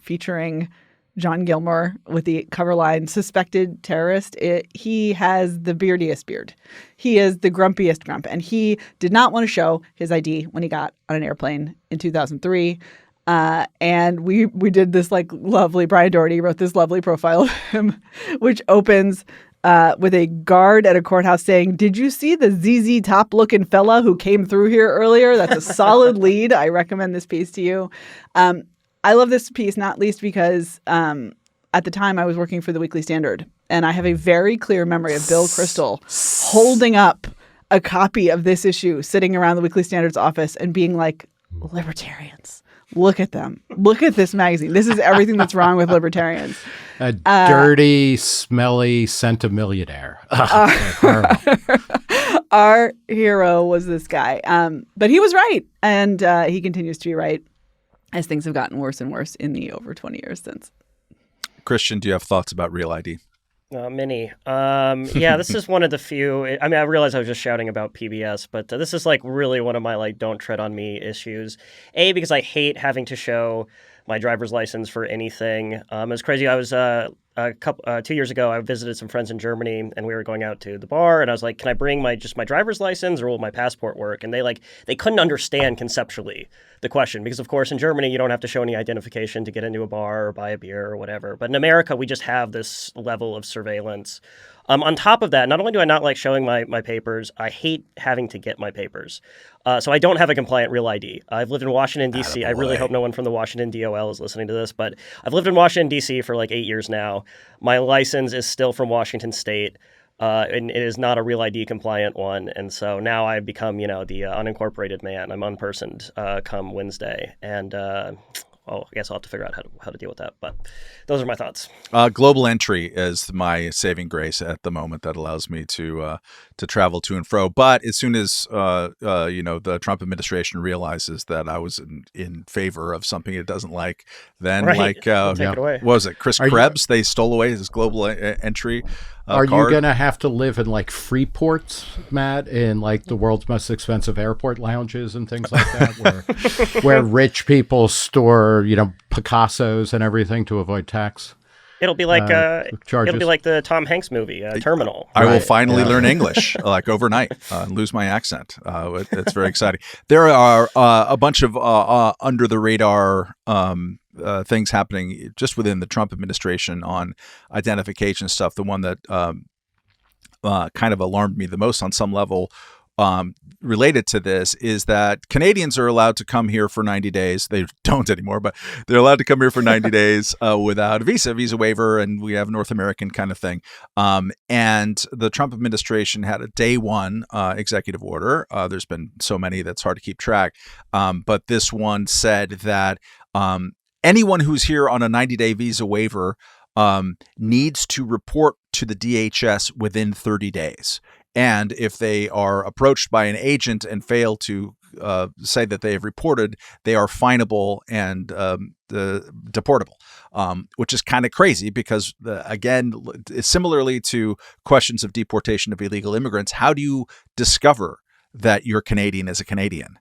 featuring John Gilmore with the cover line, "Suspected terrorist." He has the beardiest beard. He is the grumpiest grump. And he did not want to show his ID when he got on an airplane in 2003. And we did this like lovely, Brian Doherty wrote this lovely profile of him, which opens with a guard at a courthouse saying, "Did you see the ZZ Top looking fella who came through here earlier?" That's a solid lead. I recommend this piece to you. I love this piece, not least because at the time I was working for the Weekly Standard, and I have a very clear memory of Bill Kristol holding up a copy of this issue, sitting around the Weekly Standard's office and being like, "Libertarians, look at them. Look at this magazine. This is everything that's wrong with libertarians." A dirty, smelly centimillionaire. Our hero was this guy. But he was right. And he continues to be right as things have gotten worse and worse in the over 20 years since. Christian, do you have thoughts about Real ID? Many. Yeah, this is one of the few. I mean, I realize I was just shouting about PBS, but this is like really one of my like "don't tread on me" issues. A, because I hate having to show my driver's license for anything. It was crazy. I was 2 years ago. I visited some friends in Germany, and we were going out to the bar. And I was like, "Can I bring my driver's license, or will my passport work?" And they couldn't understand conceptually the question, because of course in Germany you don't have to show any identification to get into a bar or buy a beer or whatever. But in America we just have this level of surveillance. On top of that, not only do I not like showing my papers, I hate having to get my papers. So I don't have a compliant Real ID. I've lived in Washington, D.C. I really hope no one from the Washington DOL is listening to this, but I've lived in Washington, D.C. for like 8 years now. My license is still from Washington State. And it is not a Real ID compliant one. And so now I've become, the unincorporated man. I'm unpersoned come Wednesday. And I guess I'll have to figure out how to deal with that. But those are my thoughts. Global entry is my saving grace at the moment that allows me to travel to and fro. But as soon as the Trump administration realizes that I was in favor of something it doesn't like, then Take it away. What was it? Chris Krebs? They stole away his global entry. Are card. you going to have to live in like Freeport, Matt, in like the world's most expensive airport lounges and things like that, where rich people store, Picassos and everything to avoid tax? It'll be like the Tom Hanks movie, Terminal. I will finally learn English like overnight and lose my accent. It's very exciting. There are a bunch of under the radar things happening just within the Trump administration on identification stuff. The one that kind of alarmed me the most on some level related to this is that Canadians are allowed to come here for 90 days. They don't anymore, but they're allowed to come here for 90 days without a visa waiver, and we have a North American kind of thing. And the Trump administration had a day one executive order. There's been so many that's hard to keep track. But this one said that anyone who's here on a 90-day visa waiver needs to report to the DHS within 30 days. And if they are approached by an agent and fail to say that they have reported, they are finable and deportable, which is kind of crazy because, again, similarly to questions of deportation of illegal immigrants, how do you discover that you're Canadian as a Canadian?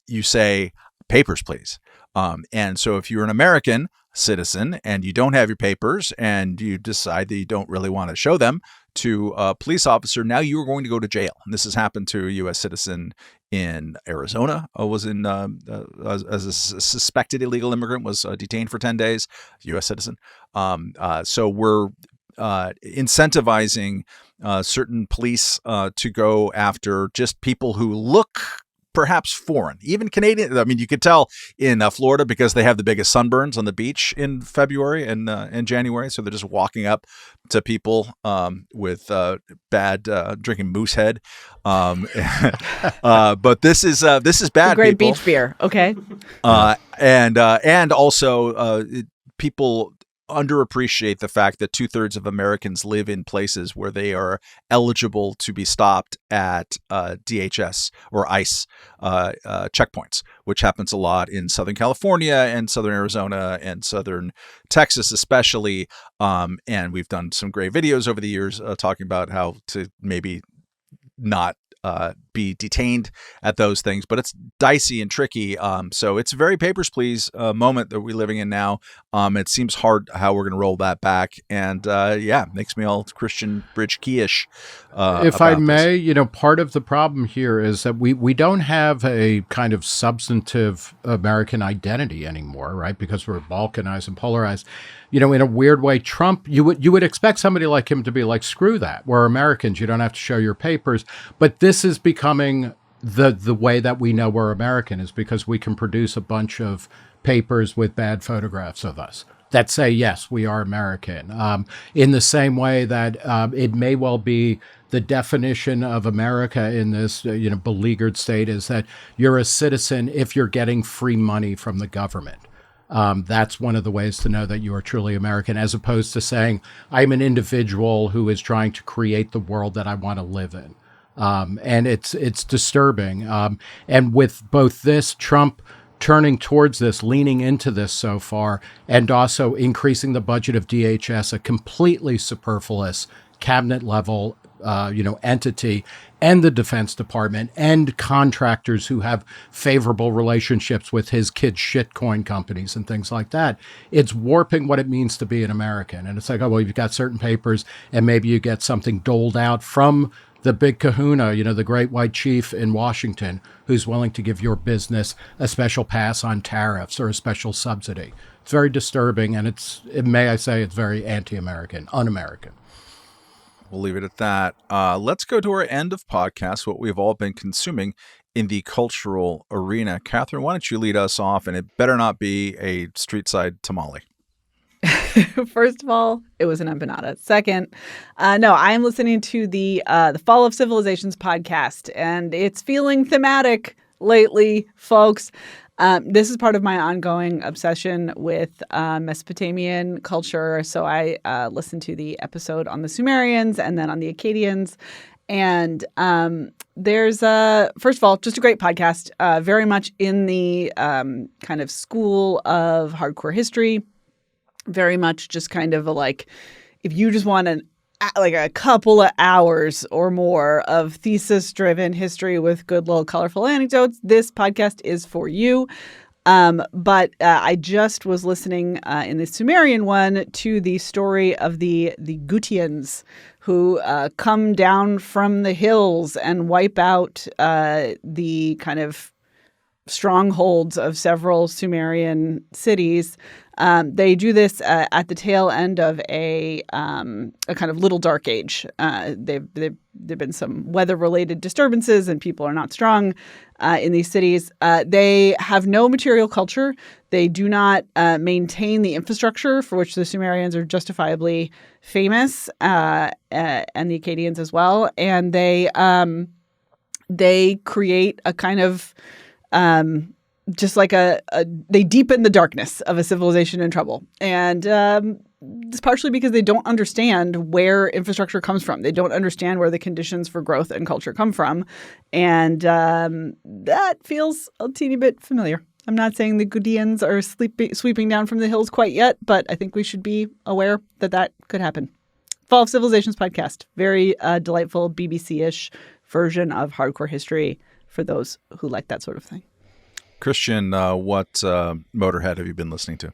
You say, "Papers, please." And so if you're an American citizen and you don't have your papers and you decide that you don't really want to show them to a police officer, now you are going to go to jail. And this has happened to a U.S. citizen in Arizona, as a suspected illegal immigrant, was detained for 10 days, U.S. citizen. So we're incentivizing certain police to go after just people who look perhaps foreign, even Canadian. I mean, you could tell in Florida because they have the biggest sunburns on the beach in February and January. So they're just walking up to people with bad drinking Moosehead. But this is bad. Great people. beach beer. Okay. And also people underappreciate the fact that 2/3 of Americans live in places where they are eligible to be stopped at DHS or ICE checkpoints, which happens a lot in Southern California and Southern Arizona and Southern Texas especially. And we've done some great videos over the years talking about how to maybe not be detained at those things, but it's dicey and tricky. So it's a very Papers, Please moment that we're living in now. It seems hard how we're going to roll that back. And makes me all Christian Britschgi-ish. If I may, part of the problem here is that we don't have a kind of substantive American identity anymore, right? Because we're balkanized and polarized. In a weird way, Trump, you would expect somebody like him to be like, screw that. We're Americans. You don't have to show your papers. But this is becoming the way that we know we're American, is because we can produce a bunch of papers with bad photographs of us that say, yes, we are American. In the same way that it may well be the definition of America in this beleaguered state is that you're a citizen if you're getting free money from the government. That's one of the ways to know that you are truly American, as opposed to saying, I'm an individual who is trying to create the world that I want to live in. And it's disturbing. And with both this, Trump turning towards this, leaning into this so far, and also increasing the budget of DHS, a completely superfluous cabinet level entity, and the Defense Department and contractors who have favorable relationships with his kids' shitcoin companies and things like that. It's warping what it means to be an American. And it's like, oh, well, you've got certain papers and maybe you get something doled out from the big kahuna, the great white chief in Washington, who's willing to give your business a special pass on tariffs or a special subsidy. It's very disturbing, and it's very anti-American, un-American. We'll leave it at that. Let's go to our end of podcast, what we've all been consuming in the cultural arena. Katherine, why don't you lead us off? And it better not be a street side tamale. First of all, it was an empanada. Second, no, I am listening to the Fall of Civilizations podcast, and it's feeling thematic lately, folks. This is part of my ongoing obsession with Mesopotamian culture. So I listened to the episode on the Sumerians and then on the Akkadians. And there's, first of all, just a great podcast, very much in the kind of school of hardcore history, very much just kind of if you just want a couple of hours or more of thesis-driven history with good little colorful anecdotes, this podcast is for you. But I just was listening in the Sumerian one to the story of the Gutians, who come down from the hills and wipe out the kind of strongholds of several Sumerian cities. They do this at the tail end of a kind of little dark age. There've been some weather-related disturbances, and people are not strong in these cities. They have no material culture. They do not maintain the infrastructure for which the Sumerians are justifiably famous, and the Akkadians as well. And they create a kind of just like they deepen the darkness of a civilization in trouble. And it's partially because they don't understand where infrastructure comes from. They don't understand where the conditions for growth and culture come from. And that feels a teeny bit familiar. I'm not saying the Gutians are sweeping down from the hills quite yet, but I think we should be aware that could happen. Fall of Civilizations podcast. Very delightful BBC-ish version of hardcore history for those who like that sort of thing. Christian, what Motorhead have you been listening to?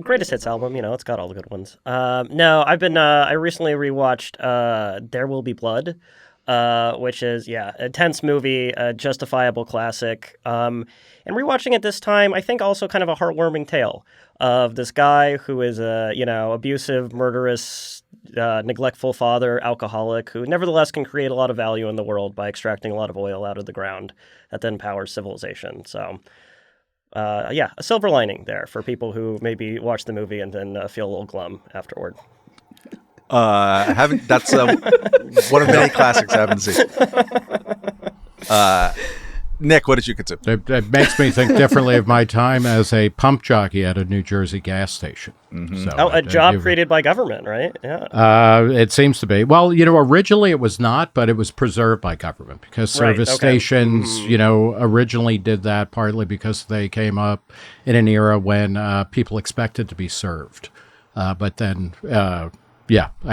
Greatest hits album, it's got all the good ones. No, I recently rewatched There Will Be Blood, which is, a tense movie, a justifiable classic. And rewatching it this time, I think also kind of a heartwarming tale of this guy who is a, abusive, murderous, neglectful father, alcoholic, who nevertheless can create a lot of value in the world by extracting a lot of oil out of the ground that then powers civilization. So, a silver lining there for people who maybe watch the movie and then feel a little glum afterward. That's one of many classics I haven't seen. Nick, what did you consume? It makes me think differently of my time as a pump jockey at a New Jersey gas station. Mm-hmm. So, a job created by government, right? Yeah. It seems to be. Well, originally it was not, but it was preserved by government because service stations, originally did that partly because they came up in an era when people expected to be served. But then, I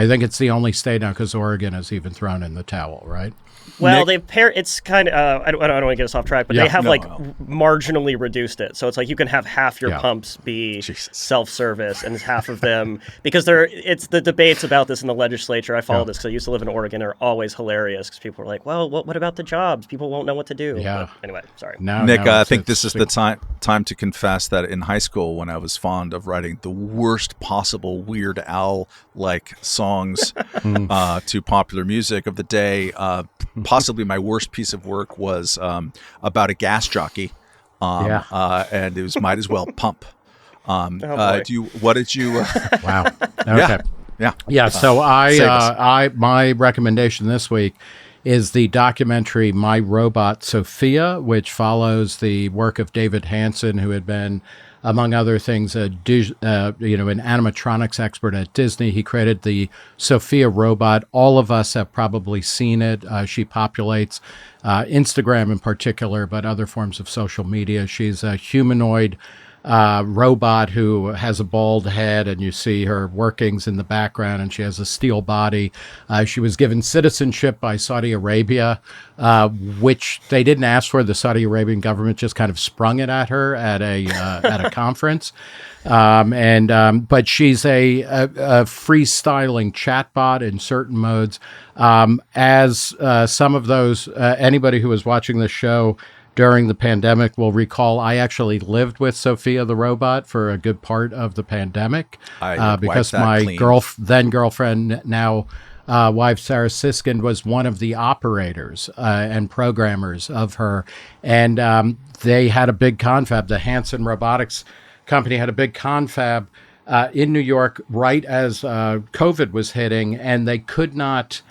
think it's the only state now because Oregon has even thrown in the towel, right? Well, Nick? it's kind of, I don't want to get us off track, but Yeah, they have no. marginally reduced it. So it's like you can have half your Yeah. pumps be Jesus. self-service and half of them, because it's the debates about this in the legislature. I follow this because I used to live in Oregon, are always hilarious because people are like, well, what about the jobs? People won't know what to do. Yeah. But anyway, sorry. No, Nick, no, I it's- think it's this is the time to confess that in high school, when I was fond of writing the worst possible Weird Al-like songs to popular music of the day, possibly my worst piece of work was about a gas jockey, and it was Might As Well Pump. boy. What did you? Wow. Okay. Yeah. So Save us. my recommendation this week is the documentary My Robot Sophia, which follows the work of David Hansen, who had been, among other things, an animatronics expert at Disney. He created the Sophia robot. All of us have probably seen it. She populates Instagram in particular, but other forms of social media. She's a humanoid robot who has a bald head, and you see her workings in the background, and she has a steel body. She was given citizenship by Saudi Arabia, which they didn't ask for. The Saudi Arabian government just kind of sprung it at her at a conference. But she's a freestyling chatbot in certain modes. As some of those, anybody who was watching the show during the pandemic will recall, I actually lived with Sophia the robot for a good part of the pandemic because my then girlfriend, now wife Sarah Siskind, was one of the operators and programmers of her. And they had a big confab. The Hansen Robotics company had a big confab in New York right as COVID was hitting, and they could not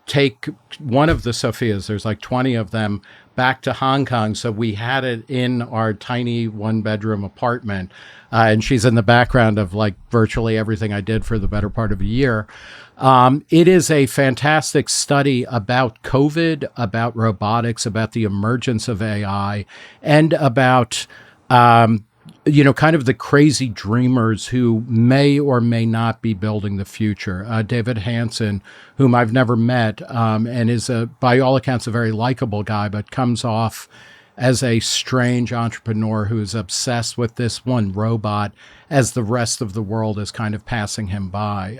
take one of the Sophias, there's like 20 of them, back to Hong Kong. So we had it in our tiny one-bedroom apartment. And she's in the background of like virtually everything I did for the better part of a year. It is a fantastic study about COVID, about robotics, about the emergence of AI, and about kind of the crazy dreamers who may or may not be building the future. David Hansen, whom I've never met, and is, by all accounts, a very likable guy, but comes off as a strange entrepreneur who is obsessed with this one robot as the rest of the world is kind of passing him by.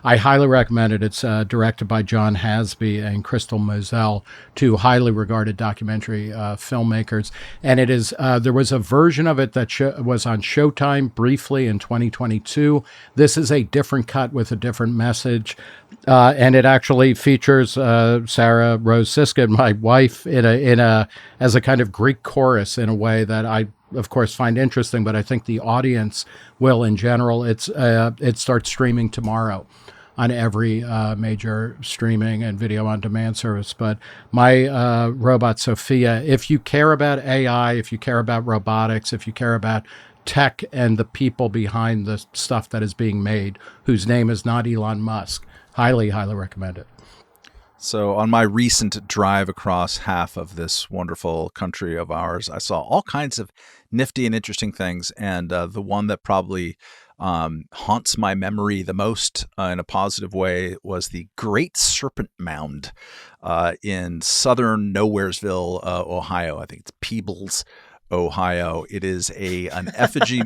I highly recommend it. It's directed by John Hasby and Crystal Moselle, two highly regarded documentary filmmakers. And it is there was a version of it that was on Showtime briefly in 2022. This is a different cut with a different message. And it actually features Sarah Rose Siskind, my wife, as a kind of Greek chorus in a way that I, of course, find interesting, but I think the audience will in general. It starts streaming tomorrow on every major streaming and video on demand service. But My Robot Sophia, if you care about AI, if you care about robotics, if you care about tech and the people behind the stuff that is being made, whose name is not Elon Musk, highly, highly recommend it. So on my recent drive across half of this wonderful country of ours, I saw all kinds of nifty and interesting things. And the one that probably haunts my memory the most in a positive way was the Great Serpent Mound in southern Nowheresville, Ohio. I think it's Peebles, Ohio. It is an effigy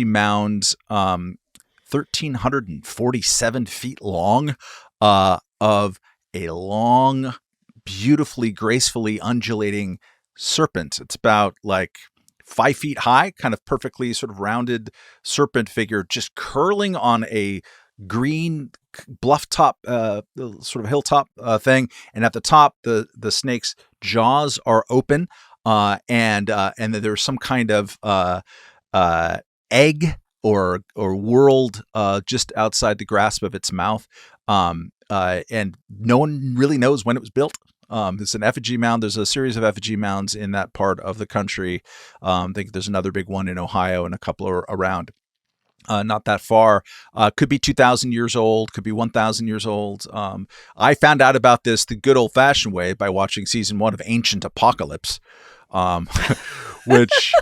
mound, 1,347 feet long, of a long, beautifully, gracefully undulating serpent. It's about like 5 feet high, kind of perfectly sort of rounded serpent figure, just curling on a green bluff top, sort of hilltop thing. And at the top, the snake's jaws are open, and then there's some kind of egg or world just outside the grasp of its mouth. And no one really knows when it was built. It's an effigy mound. There's a series of effigy mounds in that part of the country. I think there's another big one in Ohio and a couple are around. Not that far. Could be 2,000 years old, could be 1,000 years old. I found out about this the good old-fashioned way by watching season 1 of Ancient Apocalypse, which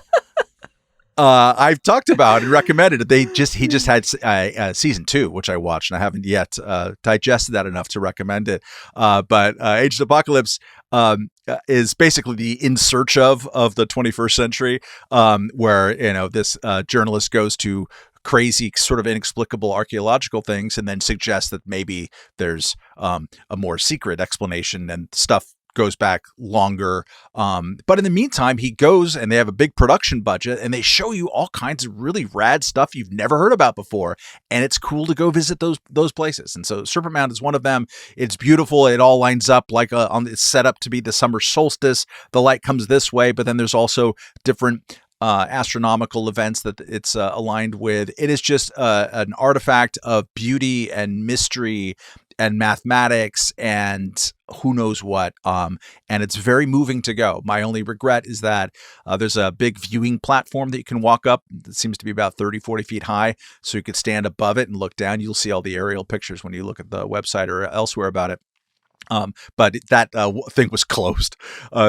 I've talked about and recommended it. He just had season 2, which I watched, and I haven't yet digested that enough to recommend it. But Age of Apocalypse is basically the In Search of the 21st century, where this journalist goes to crazy, sort of inexplicable archaeological things, and then suggests that maybe there's a more secret explanation, and stuff goes back longer. But in the meantime, he goes, and they have a big production budget, and they show you all kinds of really rad stuff you've never heard about before. And it's cool to go visit those places. And so Serpent Mound is one of them. It's beautiful. It all lines up like it's set up to be the summer solstice. The light comes this way, but then there's also different astronomical events that it's aligned with. It is just an artifact of beauty and mystery and mathematics and who knows what. And it's very moving to go. My only regret is that there's a big viewing platform that you can walk up. It seems to be about 30, 40 feet high. So you could stand above it and look down. You'll see all the aerial pictures when you look at the website or elsewhere about it. But that thing was closed.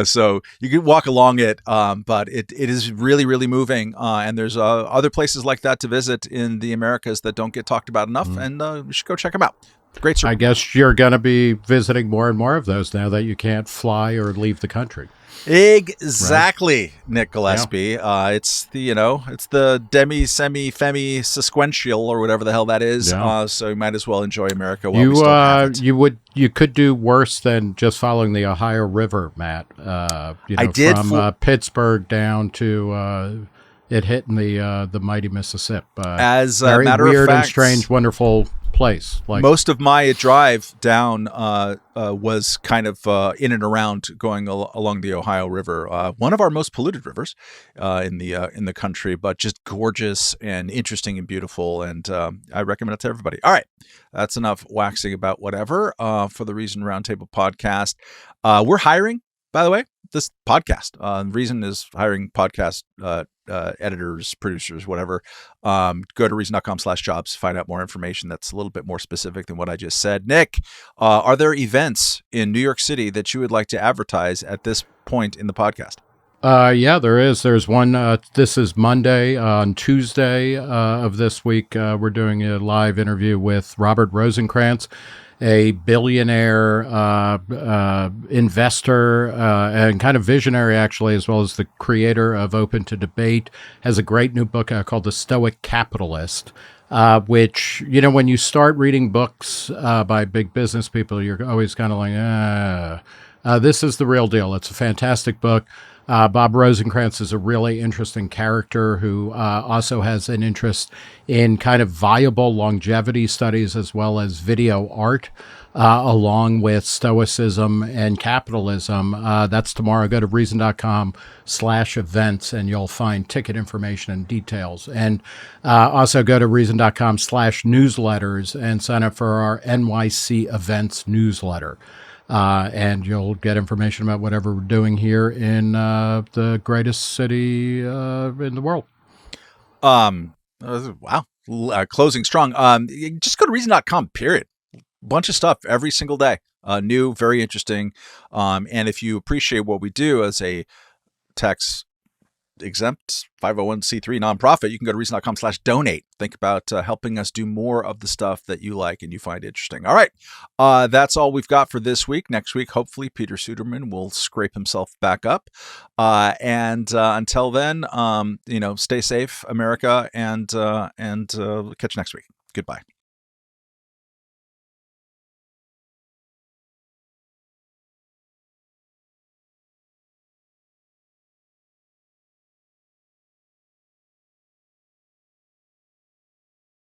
So you can walk along it, but it is really, really moving. And there's other places like that to visit in the Americas that don't get talked about enough. And you should go check them out. Great story. I guess you're going to be visiting more and more of those now that you can't fly or leave the country. Exactly, right. Nick Gillespie. Yeah. It's the demi, semi, femi, sesquential, or whatever the hell that is. Yeah. So you might as well enjoy America while we still have it. You could do worse than just following the Ohio River, Matt. I did from Pittsburgh down to it hitting the mighty Mississippi. As a very matter weird of fact, and strange, wonderful place. Like most of my drive down was kind of in and around going along the Ohio River, one of our most polluted rivers in the country, but just gorgeous and interesting and beautiful. And I recommend it to everybody. All right, that's enough waxing about whatever for the Reason Roundtable podcast. We're hiring, by the way, this podcast. Reason is hiring podcast editors, producers, whatever. Go to reason.com/jobs, find out more information that's a little bit more specific than what I just said. Nick, are there events in New York City that you would like to advertise at this point in the podcast? Yeah, there is. There's one. This is Monday. On Tuesday of this week, we're doing a live interview with Robert Rosencrantz, a billionaire investor and kind of visionary, actually, as well as the creator of Open to Debate. Has a great new book called The Stoic Capitalist, which, when you start reading books by big business people, you're always kind of like, this is the real deal. It's a fantastic book. Bob Rosencrantz is a really interesting character who also has an interest in kind of viable longevity studies as well as video art, along with Stoicism and capitalism. That's tomorrow. Go to reason.com/events and you'll find ticket information and details. And also go to reason.com/newsletters and sign up for our NYC events newsletter. And you'll get information about whatever we're doing here in the greatest city in the world. Wow. Closing strong. Just go to reason.com, period. Bunch of stuff every single day. New, very interesting. And if you appreciate what we do as a tax exempt 501c3 nonprofit, you can go to reason.com/donate. Think about helping us do more of the stuff that you like and you find interesting. All right. That's all we've got for this week. Next week, hopefully, Peter Suderman will scrape himself back up. And until then, stay safe, America, and catch you next week. Goodbye.